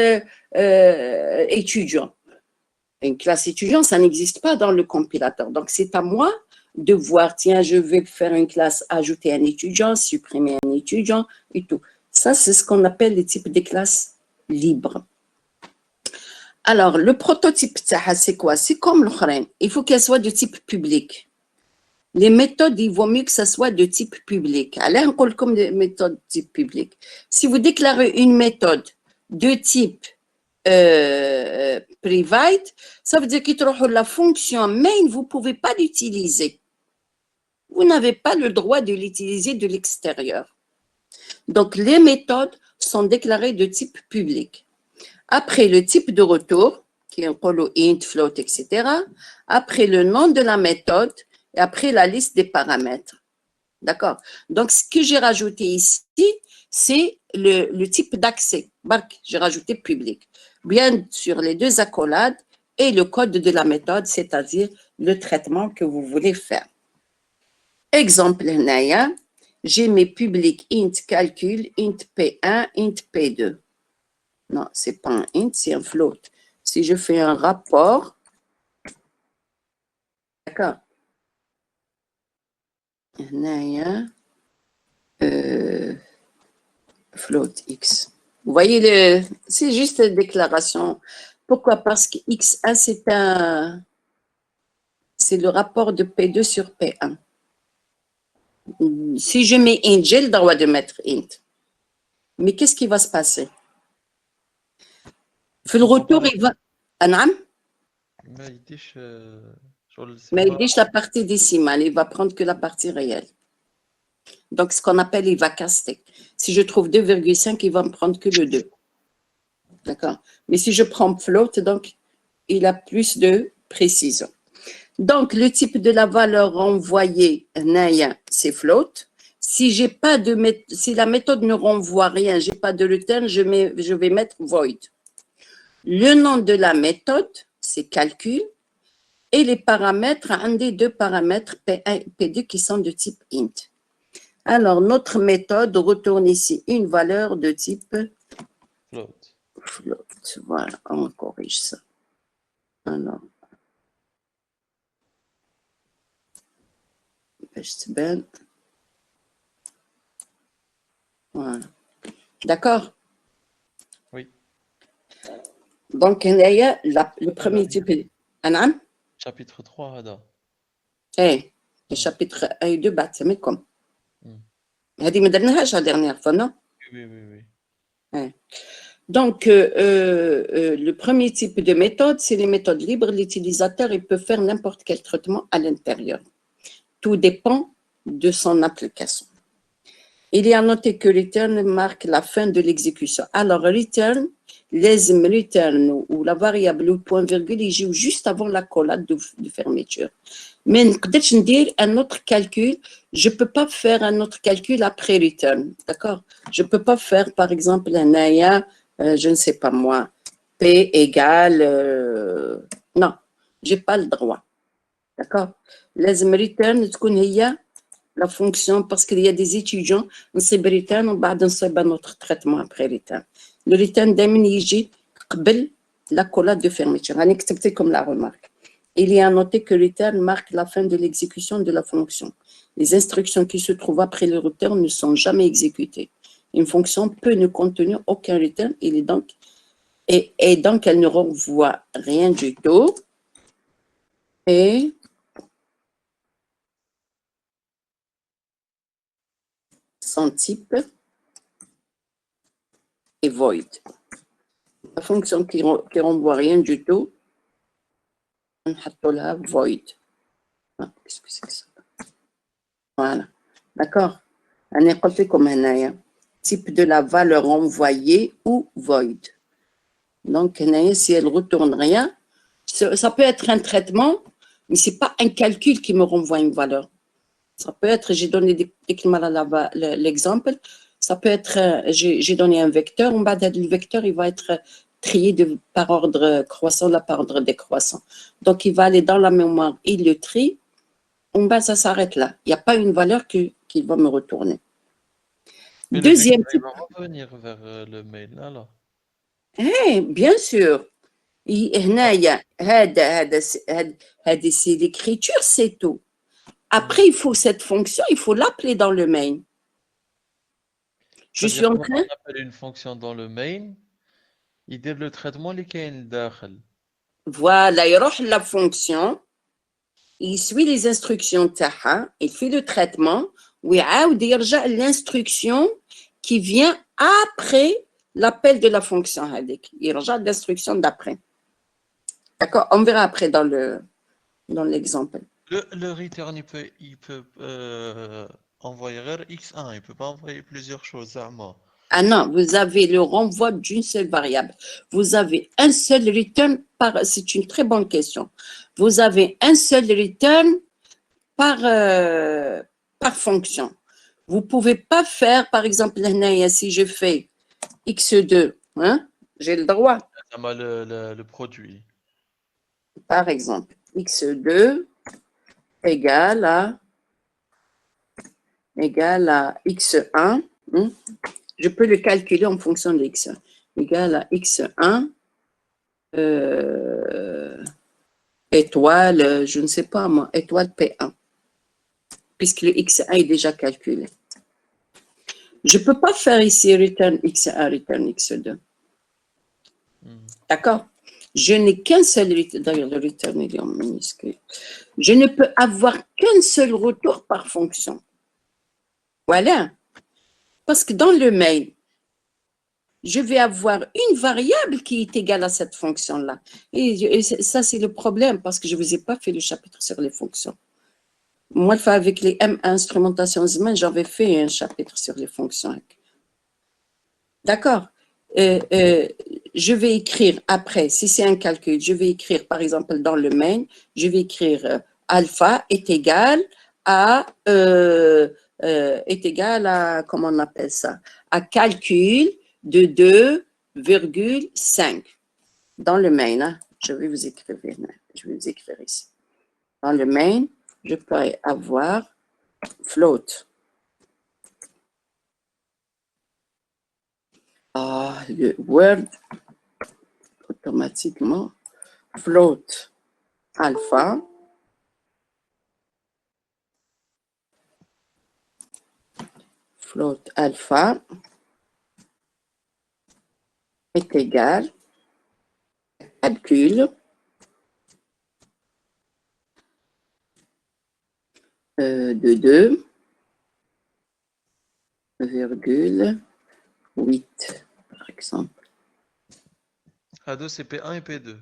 étudiant. Une classe étudiant, ça n'existe pas dans le compilateur. Donc, c'est à moi de voir, tiens, je vais faire une classe, ajouter un étudiant, supprimer un étudiant et tout. Ça, c'est ce qu'on appelle les types de classes libres. Alors, le prototype, c'est quoi? C'est comme le Khren. Il faut qu'elle soit de type public. Les méthodes, il vaut mieux que ça soit de type public. Allez, on parle comme des méthodes de type public. Si vous déclarez une méthode de type private, ça veut dire que la fonction main, vous ne pouvez pas l'utiliser. Vous n'avez pas le droit de l'utiliser de l'extérieur. Donc, les méthodes sont déclarées de type public. Après, le type de retour, qui est un int, float, etc. Après, le nom de la méthode et après, la liste des paramètres. D'accord? Donc, ce que j'ai rajouté ici, c'est le type d'accès. J'ai rajouté public. Bien sûr, les deux accolades et le code de la méthode, c'est-à-dire le traitement que vous voulez faire. Exemple, j'ai mes publics int calcul, int P1, int P2. Non, ce n'est pas un int, c'est un float. Si je fais un rapport, d'accord, float x. Vous voyez, c'est juste une déclaration Pourquoi? Parce que X1, c'est le rapport de P2 sur P1. Si je mets int, j'ai le droit de mettre int. Mais qu'est-ce qui va se passer? Le retour, il va... نعم. ما يديش شغل Mais il السيبار. dit la partie décimale, il va prendre que la partie réelle. Donc, ce qu'on appelle, il va caster. Si je trouve 2,5, il va me prendre que le 2. D'accord? Mais si je prends float, donc, il a plus de précision. Donc, le type de la valeur renvoyée, c'est float. Si j'ai pas de si la méthode ne renvoie rien, j'ai pas de return, je vais mettre void. Le nom de la méthode, c'est calcul. Et les paramètres, un des deux paramètres P1 et P2 qui sont de type int. Alors, notre méthode retourne ici une valeur de type Float. float. Voilà, on corrige ça. Alors, voilà. D'accord? Oui. Donc, il y a le premier type. Anam? Chapitre 3 هذا. Eh, le chapitre 1 et 2, c'est comme. Hmm. هذه ما درناهاش la dernière fois, non? Oui, oui, oui. Ouais. Donc, le premier type de méthode, c'est les méthodes libres. L'utilisateur, il peut faire n'importe quel traitement à l'intérieur. Tout dépend de son application. Il est à noter que return marque la fin de l'exécution. Alors, return, لازم return ou la variable ou point virgule, il joue juste avant la collade de fermeture. Mais نقدرش ندير un autre calcul. Je ne peux pas faire un autre calcul après return. D'accord? Je ne peux pas faire, par exemple, un aya, je ne sais pas moi, P égale... non, je n'ai pas le droit. D'accord? لازم return تكون هي la fonction, parce qu'il y a des étudiants, on sait return, on va dans notre traitement après return. Le return d'Amin يجي قبل la collade de fermeture. On accepté comme la remarque. Il est à noter que return marque la fin de l'exécution de la fonction. Les instructions qui se trouvent après le return ne sont jamais exécutées. Une fonction peut ne contenir aucun return, et donc elle ne renvoie rien du tout. Et son type est void. La fonction qui renvoie rien du tout, on a void. Ah, qu'est-ce que c'est que ça? Voilà. D'accord? On est compté comme un type de la valeur envoyée ou void. Donc, si elle ne retourne rien, ça peut être un traitement, mais ce n'est pas un calcul qui me renvoie une valeur. Ça peut être, j'ai donné l'exemple, ça peut être, j'ai donné un vecteur, en bas le vecteur, il va être trié par ordre croissant, là par ordre décroissant. Donc, il va aller dans la mémoire, il le trie, en bas, ça s'arrête là. Il n'y a pas une valeur qui va me retourner. Mais Deuxième type. Il va revenir vers le mail, alors. Eh, bien sûr. C'est l'écriture, c'est tout. Après, il faut cette fonction, il faut l'appeler dans le main. Je suis en train. On appelle une fonction dans le main, il dit le traitement qui est dedans. Voilà, il roule la fonction, il suit les instructions taha, il fait le traitement, oui, il l'instruction qui vient après l'appel de la fonction. Il regarde l'instruction d'après. D'accord, on verra après dans l'exemple. Le return, il peut envoyer X1, il ne peut pas envoyer plusieurs choses à moi. Ah non, vous avez le renvoi d'une seule variable. Vous avez un seul return c'est une très bonne question. Vous avez un seul return par fonction. Vous ne pouvez pas faire, par exemple, si je fais x2, hein, j'ai le droit. Le produit. Par exemple, x2 égale à x1. Hein, je peux le calculer en fonction de x1. Égal à x1 étoile, je ne sais pas moi, étoile P1. Puisque le x1 est déjà calculé. Je ne peux pas faire ici return x1, return x2. D'accord? Je n'ai qu'un seul, d'ailleurs le return il est en minuscule. Je ne peux avoir qu'un seul retour par fonction. Voilà. Parce que dans le mail, je vais avoir une variable qui est égale à cette fonction-là. Et ça, c'est le problème parce que je ne vous ai pas fait le chapitre sur les fonctions. Moi, avec les instrumentations humaines, j'avais fait un chapitre sur les fonctions. D'accord. Je vais écrire après, si c'est un calcul, je vais écrire par exemple dans le main, je vais écrire alpha est égal à, comment on appelle ça, à calcul de 2,5 dans le main. Hein, je vais vous écrire ici. Dans le main, je peux avoir float. Le Word automatiquement float alpha est égal à calcul de 2,8 par exemple. A2, c'est P1 et P2.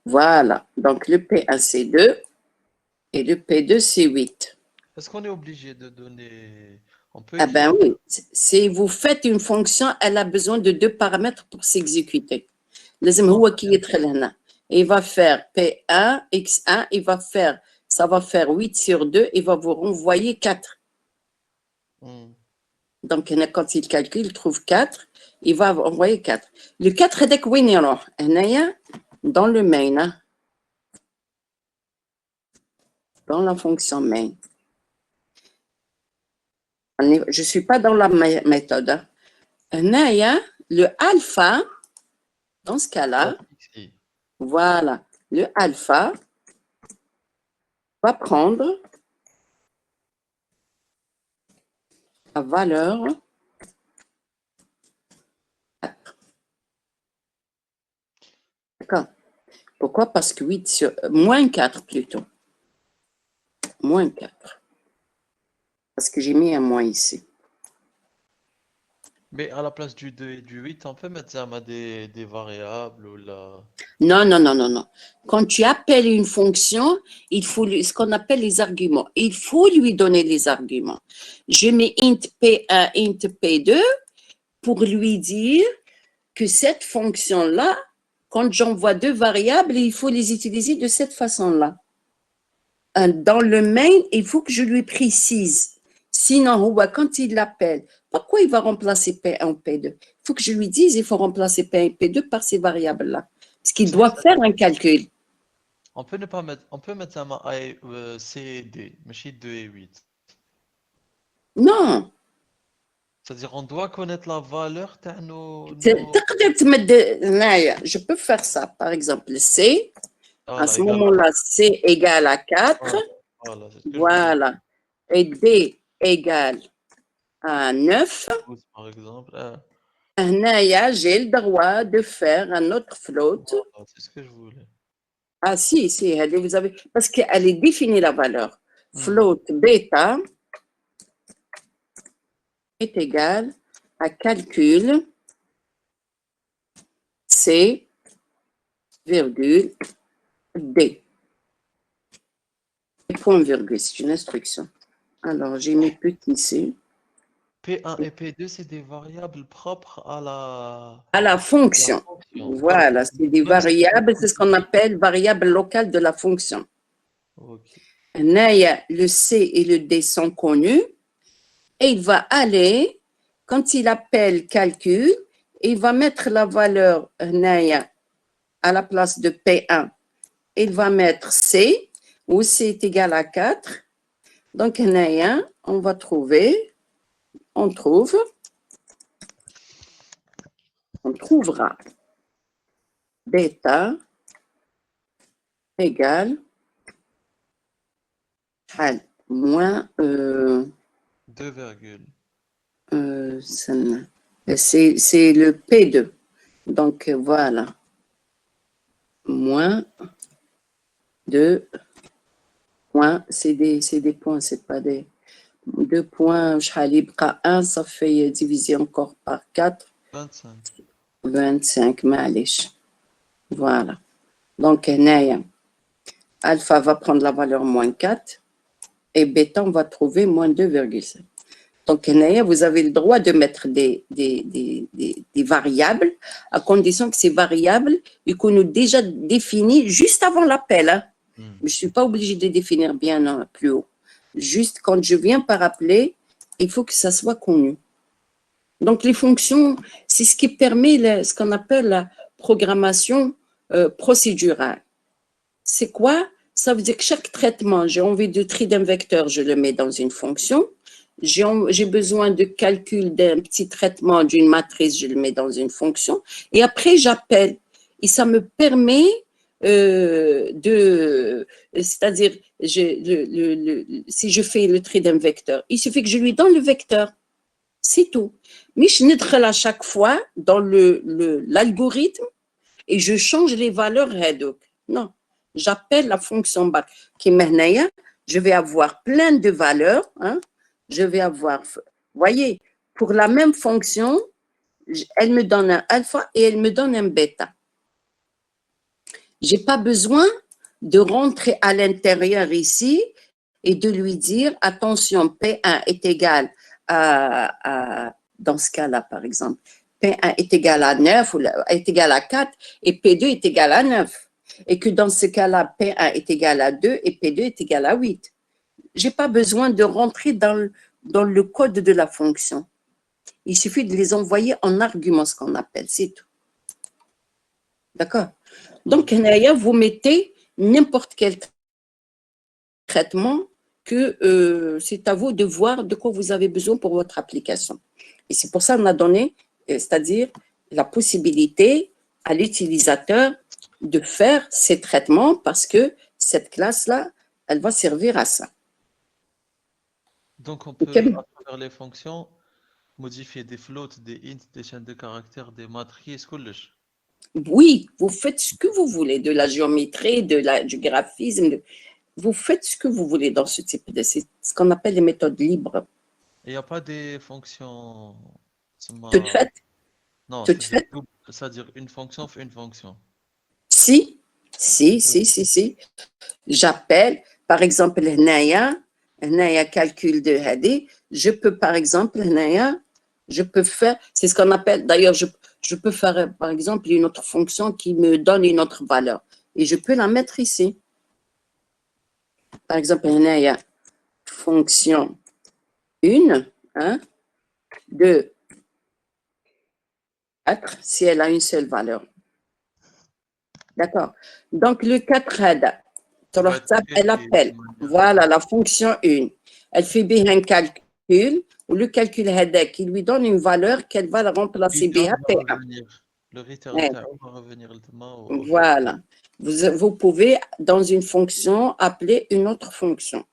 Voilà, donc le P1 c'est 2 et le P2 c'est 8. Est-ce qu'on est obligé de donner... On peut Ah ben écrire- oui, si vous faites une fonction, elle a besoin de 2 paramètres pour s'exécuter. لازم هو كي يدخل هنا. Il va faire P1, X1, ça va faire 8 sur 2, il va vous renvoyer 4. Donc, quand il calcule, il trouve 4, il va envoyer 4. Le 4 هذاك وين يروح؟ هنايا dans le main, hein? Dans la fonction main. Je ne suis pas dans la méthode. Hein? هنايا, le alpha, dans ce cas-là, Ici. voilà, le alpha va prendre la valeur 4. D'accord. Pourquoi? Parce que 8 sur... moins 4 plutôt. Moins 4. Parce que j'ai mis un moins ici. Mais à la place du 2 et du 8, on peut mettre ça à des variables ou là. Non, non, non, non, non. Quand tu appelles une fonction, il faut ce qu'on appelle les arguments. Il faut lui donner les arguments. Je mets int P1, int P2 pour lui dire que cette fonction-là, quand j'envoie 2 variables, il faut les utiliser de cette façon-là. Dans le main, il faut que je lui précise. Sinon, quand il l'appelle, pourquoi il va remplacer P1 ou P2? Il faut que je lui dise, il faut remplacer P1 et P2 par ces variables-là. Parce qu'il doit faire un calcul. On peut ne pas mettre, on peut mettre ça à C et D, mais chez 2 et 8. Non. C'est-à-dire on doit connaître la valeur de nos... Je peux faire ça. Par exemple, C, à ce égal moment-là, C égale à 4. Voilà, c'est ce que je Voilà. Et D égale à 9. voulais dire, par exemple. هنايا, j'ai le droit de faire un autre float. Voilà, c'est ce que je voulais. Ah si, vous avez, parce qu'elle est définie la valeur. Float bêta est égal à calcul C, virgule, D. Point virgule, c'est une instruction. Alors, j'ai mis petit ici. P1 et P2, c'est des variables propres à la fonction. Voilà, c'est des variables, c'est ce qu'on appelle variables locales de la fonction. Ok. Le C et le D sont connus et il va aller, quand il appelle calcul, il va mettre la valeur à la place de P1. Il va mettre C, où C est égal à 4. Donc, on va trouver, on trouvera bêta égale moins 2, c'est le P2. Donc, voilà. moins 2 points, c'est des points, c'est pas des 2 points, شحال يبقى 1, ça fait diviser encore par 4, 25. 25, معليش. Voilà. Donc, هنايا, alpha va prendre la valeur moins 4 et bêta, on va trouver moins 2,5. Donc, هنايا, vous avez le droit de mettre des variables à condition que ces variables soient déjà définies juste avant l'appel. Hein. Mais je ne suis pas obligée de définir bien plus haut. Juste quand je viens par appeler, il faut que ça soit connu. Donc, les fonctions, c'est ce qui permet ce qu'on appelle la programmation procédurale. C'est quoi? Ça veut dire que chaque traitement, j'ai envie de tri d'un vecteur, je le mets dans une fonction. J'ai besoin de calcul d'un petit traitement d'une matrice, je le mets dans une fonction. Et après, j'appelle. Et ça me permet c'est-à-dire, si je fais le tri d'un vecteur, il suffit que je lui donne le vecteur. C'est tout. Mais je n'entre à chaque fois dans l'algorithme et je change les valeurs Hadoop. Non, j'appelle la fonction back qui est je vais avoir plein de valeurs. Hein, je vais avoir, voyez, pour la même fonction, elle me donne un alpha et elle me donne un bêta. Je n'ai pas besoin de rentrer à l'intérieur ici et de lui dire, attention, P1 est égal à dans ce cas-là, par exemple, P1 est égal à 9 ou est égal à 4 et P2 est égal à 9. Et que dans ce cas-là, P1 est égal à 2 et P2 est égal à 8. Je n'ai pas besoin de rentrer dans le code de la fonction. Il suffit de les envoyer en argument, ce qu'on appelle, c'est tout. D'accord? Donc, vous mettez n'importe quel traitement que c'est à vous de voir de quoi vous avez besoin pour votre application. Et c'est pour ça qu'on a donné, c'est-à-dire la possibilité à l'utilisateur de faire ces traitements parce que cette classe-là, elle va servir à ça. Donc, on peut, à travers les fonctions, modifier des floats, des ints, des chaînes de caractères, des matrices, كلش. Oui, vous faites ce que vous voulez, de la géométrie, du graphisme, vous faites ce que vous voulez dans ce type de... C'est ce qu'on appelle les méthodes libres. Il n'y a pas des fonctions... Toutes faites? Non, toutes faites? C'est-à-dire une fonction fait une fonction. Si. J'appelle, par exemple, Naya calcul de Hadi. Je peux, par exemple, je peux faire, c'est ce qu'on appelle, d'ailleurs, je peux faire, par exemple, une autre fonction qui me donne une autre valeur. Et je peux la mettre ici. Par exemple, Naya, fonction 1, 1, 2, 4, si elle a une seule valeur. D'accord. Donc, le 4 elle appelle. Voilà, la fonction 1. Elle fait bien un calcul, ou le calcul qui lui donne une valeur qu'elle va la remplacer bien. Le return va revenir. Voilà. Vous pouvez, dans une fonction, appeler une autre fonction.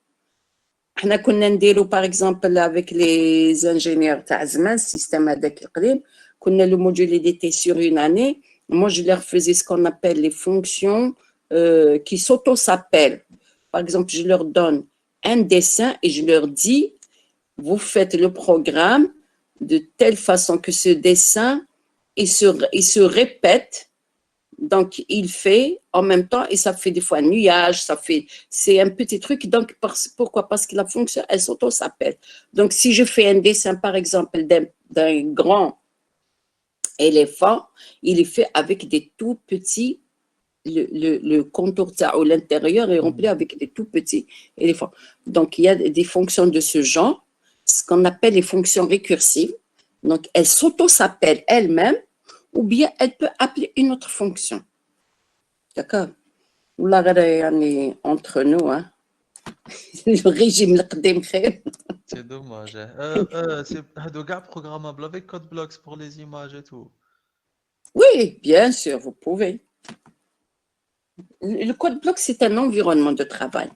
Par exemple, avec les ingénieurs Tazman, système ADEC, le module était sur une année. Moi, je leur faisais ce qu'on appelle les fonctions qui s'auto-s'appellent. Par exemple, je leur donne un dessin et je leur dis, vous faites le programme de telle façon que ce dessin, il se répète. Donc, il fait en même temps et ça fait des fois un nuage, c'est un petit truc. Donc, pourquoi? Parce que la fonction, elle s'auto-s'appelle. Donc, si je fais un dessin, par exemple, d'un grand éléphant, il est fait avec des tout petits, le contour ou l'intérieur est rempli avec des tout petits éléphants. Donc, il y a des fonctions de ce genre, ce qu'on appelle les fonctions récursives. Donc, elles s'auto-s'appellent elles-mêmes ou bien elle peut appeler une autre fonction. D'accord? Entre nous, hein? Le régime, c'est dommage. C'est programmable avec CodeBlocks pour les images et tout. Oui, bien sûr, vous pouvez. Le CodeBlocks, c'est un environnement de travail.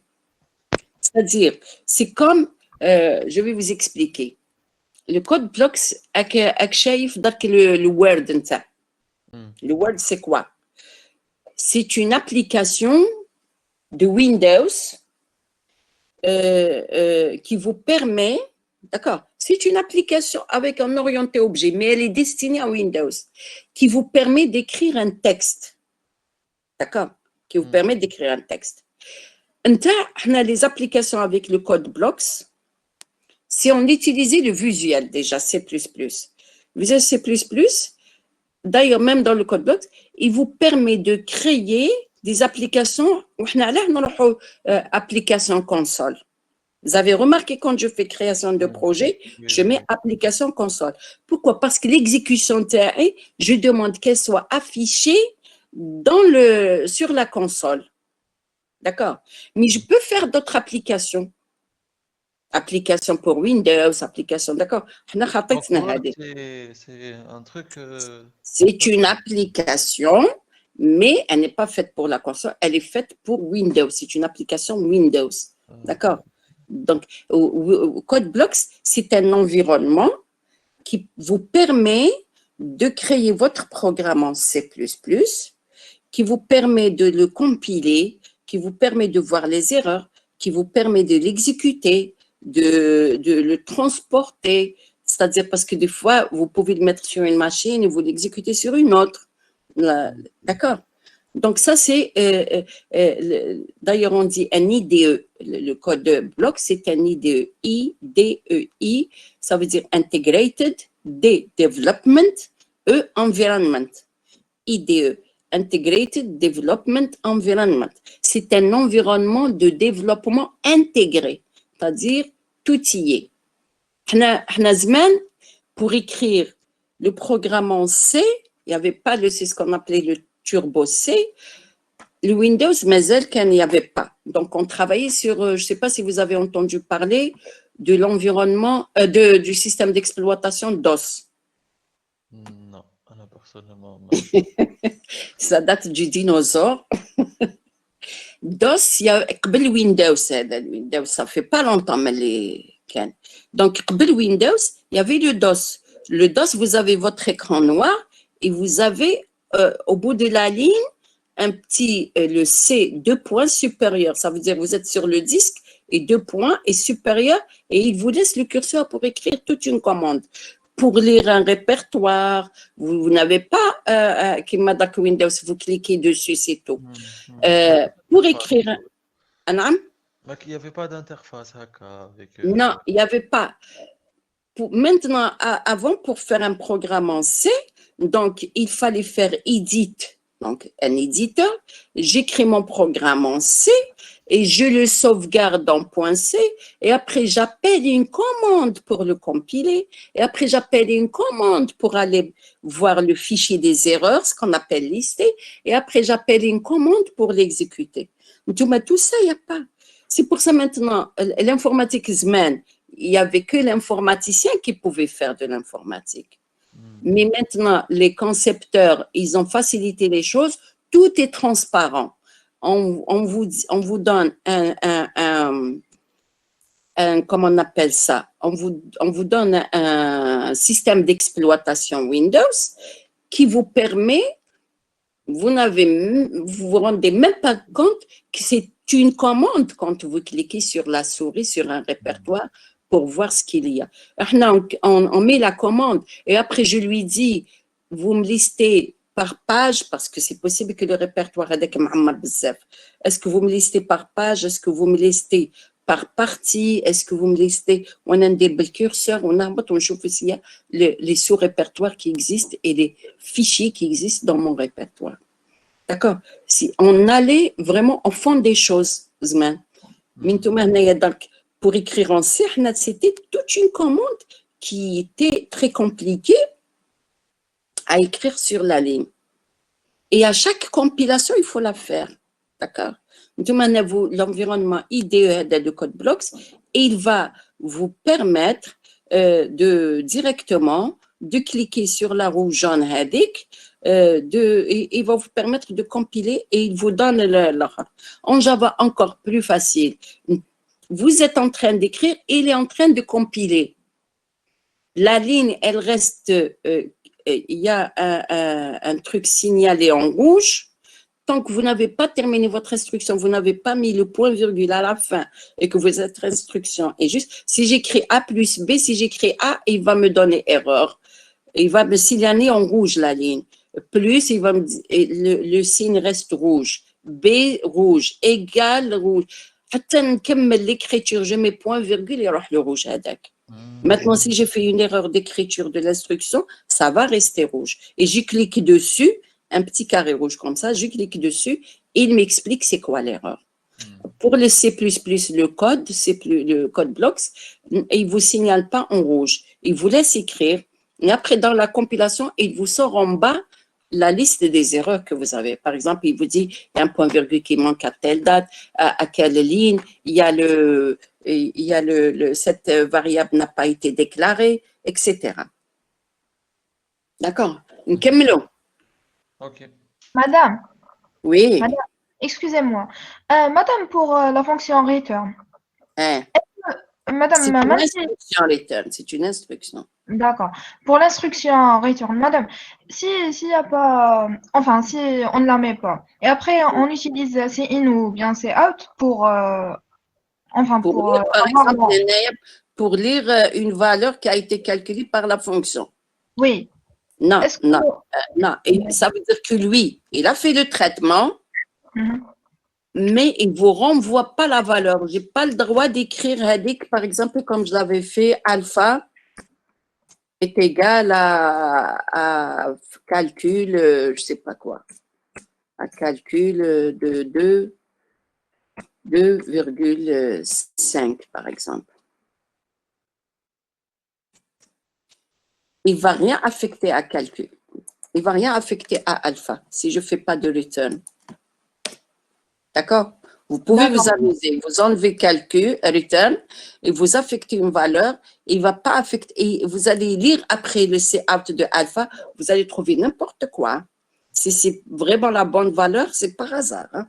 C'est-à-dire, c'est comme, je vais vous expliquer. Le CodeBlocks, le Word, le Word, c'est quoi? c'est une application de Windows qui vous permet, d'accord, c'est une application avec un orienté objet, mais elle est destinée à Windows, qui vous permet d'écrire un texte, d'accord, qui vous permet d'écrire un texte. On a les applications avec le code Blocks, si on utilisait le visuel déjà, C++. Visual C++, d'ailleurs, même dans le code Blocks, il vous permet de créer des applications, application console. Vous avez remarqué quand je fais création de projet, je mets application console. Pourquoi? Parce que l'exécution TAE, je demande qu'elle soit affichée sur la console. D'accord? Mais je peux faire d'autres applications. Application pour Windows, application, d'accord? Donc, Word, c'est un truc. C'est une application, mais elle n'est pas faite pour la console, elle est faite pour Windows. C'est une application Windows, d'accord? Donc, CodeBlocks, c'est un environnement qui vous permet de créer votre programme en C++, qui vous permet de le compiler, qui vous permet de voir les erreurs, qui vous permet de l'exécuter, de le transporter, c'est-à-dire parce que des fois, vous pouvez le mettre sur une machine et vous l'exécutez sur une autre. D'accord? Donc ça, c'est, d'ailleurs, on dit un IDE. Le code bloc, c'est un IDE. IDEI, ça veut dire Integrated Development Environment. IDE, Integrated Development Environment. C'est un environnement de développement intégré, c'est-à-dire tout y est. Pour écrire le programme en C, il n'y avait pas c'est ce qu'on appelait le Turbo C. Le Windows, mais il n'y avait pas. Donc, on travaillait sur, je ne sais pas si vous avez entendu parler de l'environnement, du système d'exploitation DOS. Non, personnellement, non. Ça date du dinosaure. DOS, il y a Windows, Windows, ça fait pas longtemps, mais donc Windows, il y avait le DOS. Le DOS, vous avez votre écran noir et vous avez au bout de la ligne un petit le C 2 points supérieur. Ça veut dire vous êtes sur le disque et 2 points est supérieur et il vous laisse le curseur pour écrire toute une commande. Pour lire un répertoire, vous n'avez pas Kimadak Windows, vous cliquez dessus, c'est tout. Pour écrire un il n'y avait pas d'interface avec. Non, il n'y avait pas. Maintenant, avant, pour faire un programme en C, donc il fallait faire edit, donc un éditeur. J'écris mon programme en C et je le sauvegarde en .c et après j'appelle une commande pour le compiler et après j'appelle une commande pour aller voir le fichier des erreurs, ce qu'on appelle lister, et après j'appelle une commande pour l'exécuter. Tout ça, il n'y a pas. C'est pour ça maintenant, l'informatique Zman, il n'y avait que l'informaticien qui pouvait faire de l'informatique. Mais maintenant, les concepteurs, ils ont facilité les choses, tout est transparent. On vous donne comment on appelle ça? On vous donne un système d'exploitation Windows qui vous permet, vous vous rendez même pas compte que c'est une commande quand vous cliquez sur la souris, sur un répertoire pour voir ce qu'il y a. On met la commande et après je lui dis, vous me listez par page, parce que c'est possible que le répertoire est est-ce que vous me listez par page, est-ce que vous me listez par partie, est-ce que vous me listez, on a un curseur, on chauffe ici les sous-répertoires qui existent et les fichiers qui existent dans mon répertoire. D'accord? Si on allait vraiment au fond des choses, pour écrire en C, c'était toute une commande qui était très compliquée à écrire sur la ligne. Et à chaque compilation, il faut la faire. D'accord? L'environnement IDE de CodeBlocks, et il va vous permettre directement de cliquer sur la roue jaune Hadik, et il va vous permettre de compiler et il vous donne en Java encore plus facile. Vous êtes en train d'écrire, il est en train de compiler. La ligne, elle reste, il y a un truc signalé en rouge. tant que vous n'avez pas terminé votre instruction, vous n'avez pas mis le point-virgule à la fin et que votre instruction est juste, si j'écris A plus B, si j'écris A, il va me donner erreur. Il va me signaler en rouge la ligne. Plus, il va me dire, le signe reste rouge. B, rouge, égal, rouge. حتى نكمل l'écriture, je mets point virgule et يروح le rouge هذاك. Maintenant, si j'ai fait une erreur d'écriture de l'instruction, ça va rester rouge. Et je clique dessus, un petit carré rouge comme ça, je clique dessus, et il m'explique c'est quoi l'erreur. Pour le C++, le code blocks, il ne vous signale pas en rouge. Il vous laisse écrire. Et après, dans la compilation, il vous sort en bas la liste des erreurs que vous avez. Par exemple, il vous dit il y a un point-virgule qui manque à telle date, à quelle ligne, cette variable n'a pas été déclarée, etc. D'accord. Nkemmlou. Ok. Madame, Oui. Madame, excusez-moi. Madame, pour la fonction return. Hein. Madame, C'est une même si- instruction, return. C'est une instruction. D'accord. Pour l'instruction return, madame, s'il y a pas, enfin, si on ne la met pas, et après on utilise in ou bien out pour, Pour lire, par exemple, pour lire une valeur qui a été calculée par la fonction. Oui. Non, Est-ce que- non. Et ça veut dire que lui, il a fait le traitement, Mhm. mais il ne vous renvoie pas la valeur. Je n'ai pas le droit d'écrire Hadik, par exemple, comme je l'avais fait, alpha est égal à calcul, je ne sais pas quoi, à calcul de 2,5, par exemple. Il ne va rien affecter à calcul. Il ne va rien affecter à alpha si je ne fais pas de return. D'accord? Vous pouvez vous amuser, vous enlevez calcul, return, et vous affectez une valeur, il va pas affecter, et vous allez lire après le cout de alpha, vous allez trouver n'importe quoi. Si c'est vraiment la bonne valeur, c'est par hasard. Hein?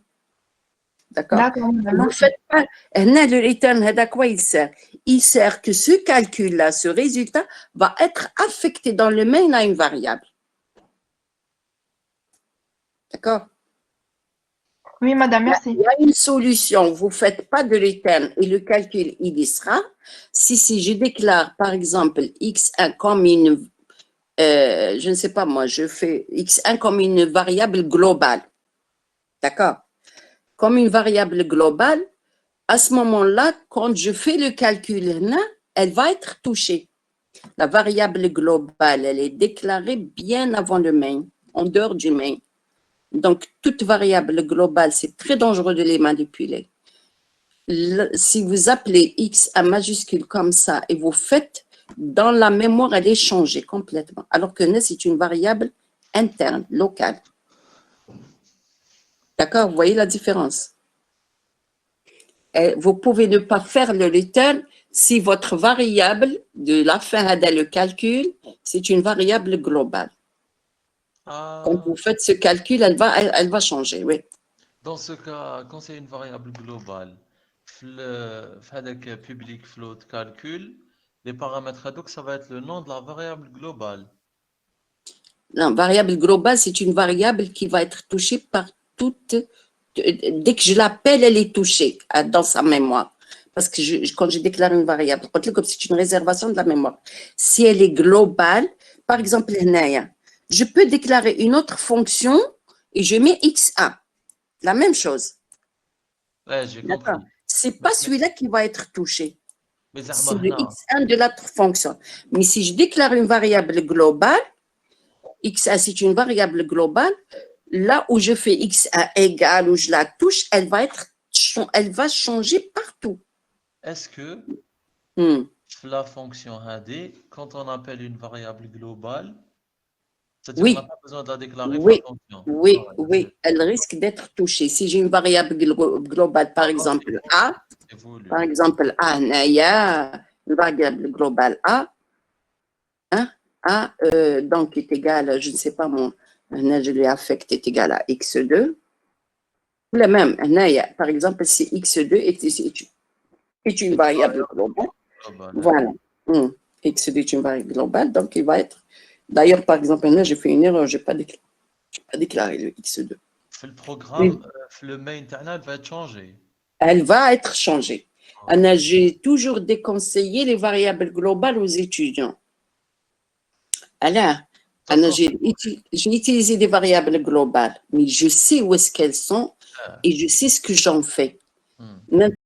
D'accord? Vous faites pas. Le return, à quoi il sert? Il sert que ce calcul-là, ce résultat, va être affecté dans le main à une variable. D'accord? Oui, madame, merci. Il y a une solution. Vous ne faites pas de return et le calcul, il y sera. Si je déclare, par exemple, x1 comme une, je ne sais pas moi, je fais x1 comme une variable globale. D'accord? Comme une variable globale, à ce moment-là, quand je fais le calcul, elle va être touchée. La variable globale, elle est déclarée bien avant le main, en dehors du main. Donc, toute variable globale, c'est très dangereux de les manipuler. Si vous appelez X à majuscule comme ça et vous faites, dans la mémoire, elle est changée complètement. Alors que c'est une variable interne, locale. D'accord? Vous voyez la différence? Et vous pouvez ne pas faire le return si votre variable de la fin de le calcul, c'est une variable globale. Quand vous faites ce calcul, elle va changer, oui. Dans ce cas, quand c'est une variable globale, avec public float calcul, les paramètres donc ça va être le nom de la variable globale. Non, variable globale, c'est une variable qui va être touchée par toute. Dès que je l'appelle, elle est touchée dans sa mémoire. Parce que quand je déclare une variable, comme c'est une réservation de la mémoire. Si elle est globale, par exemple, je peux déclarer une autre fonction et je mets x1. La même chose. Ouais, j'ai compris. C'est pas celui-là qui va être touché. Mais c'est le x1 de l'autre fonction. Mais si je déclare une variable globale, x1 c'est une variable globale, là où je fais x1 égale, où je la touche, elle va changer partout. Est-ce que la fonction AD, quand on appelle une variable globale, c'est-à-dire qu'on n'a pas besoin de la déclarer par fonction? Oui, elle risque d'être touchée. Si j'ai une variable globale, par exemple A, il y a une variable globale A, donc est égal, je ne sais pas, je lui affecte est égal à x2. Le même, par exemple, si x2 est une variable globale, voilà, x2 est une variable globale, donc il va être, d'ailleurs, par exemple, j'ai fait une erreur, je n'ai pas déclaré le x2. Le programme, le main internal va être changé. Elle va être changée. J'ai toujours déconseillé les variables globales aux étudiants. Alors, j'ai utilisé des variables globales, mais je sais où est-ce qu'elles sont et je sais ce que j'en fais.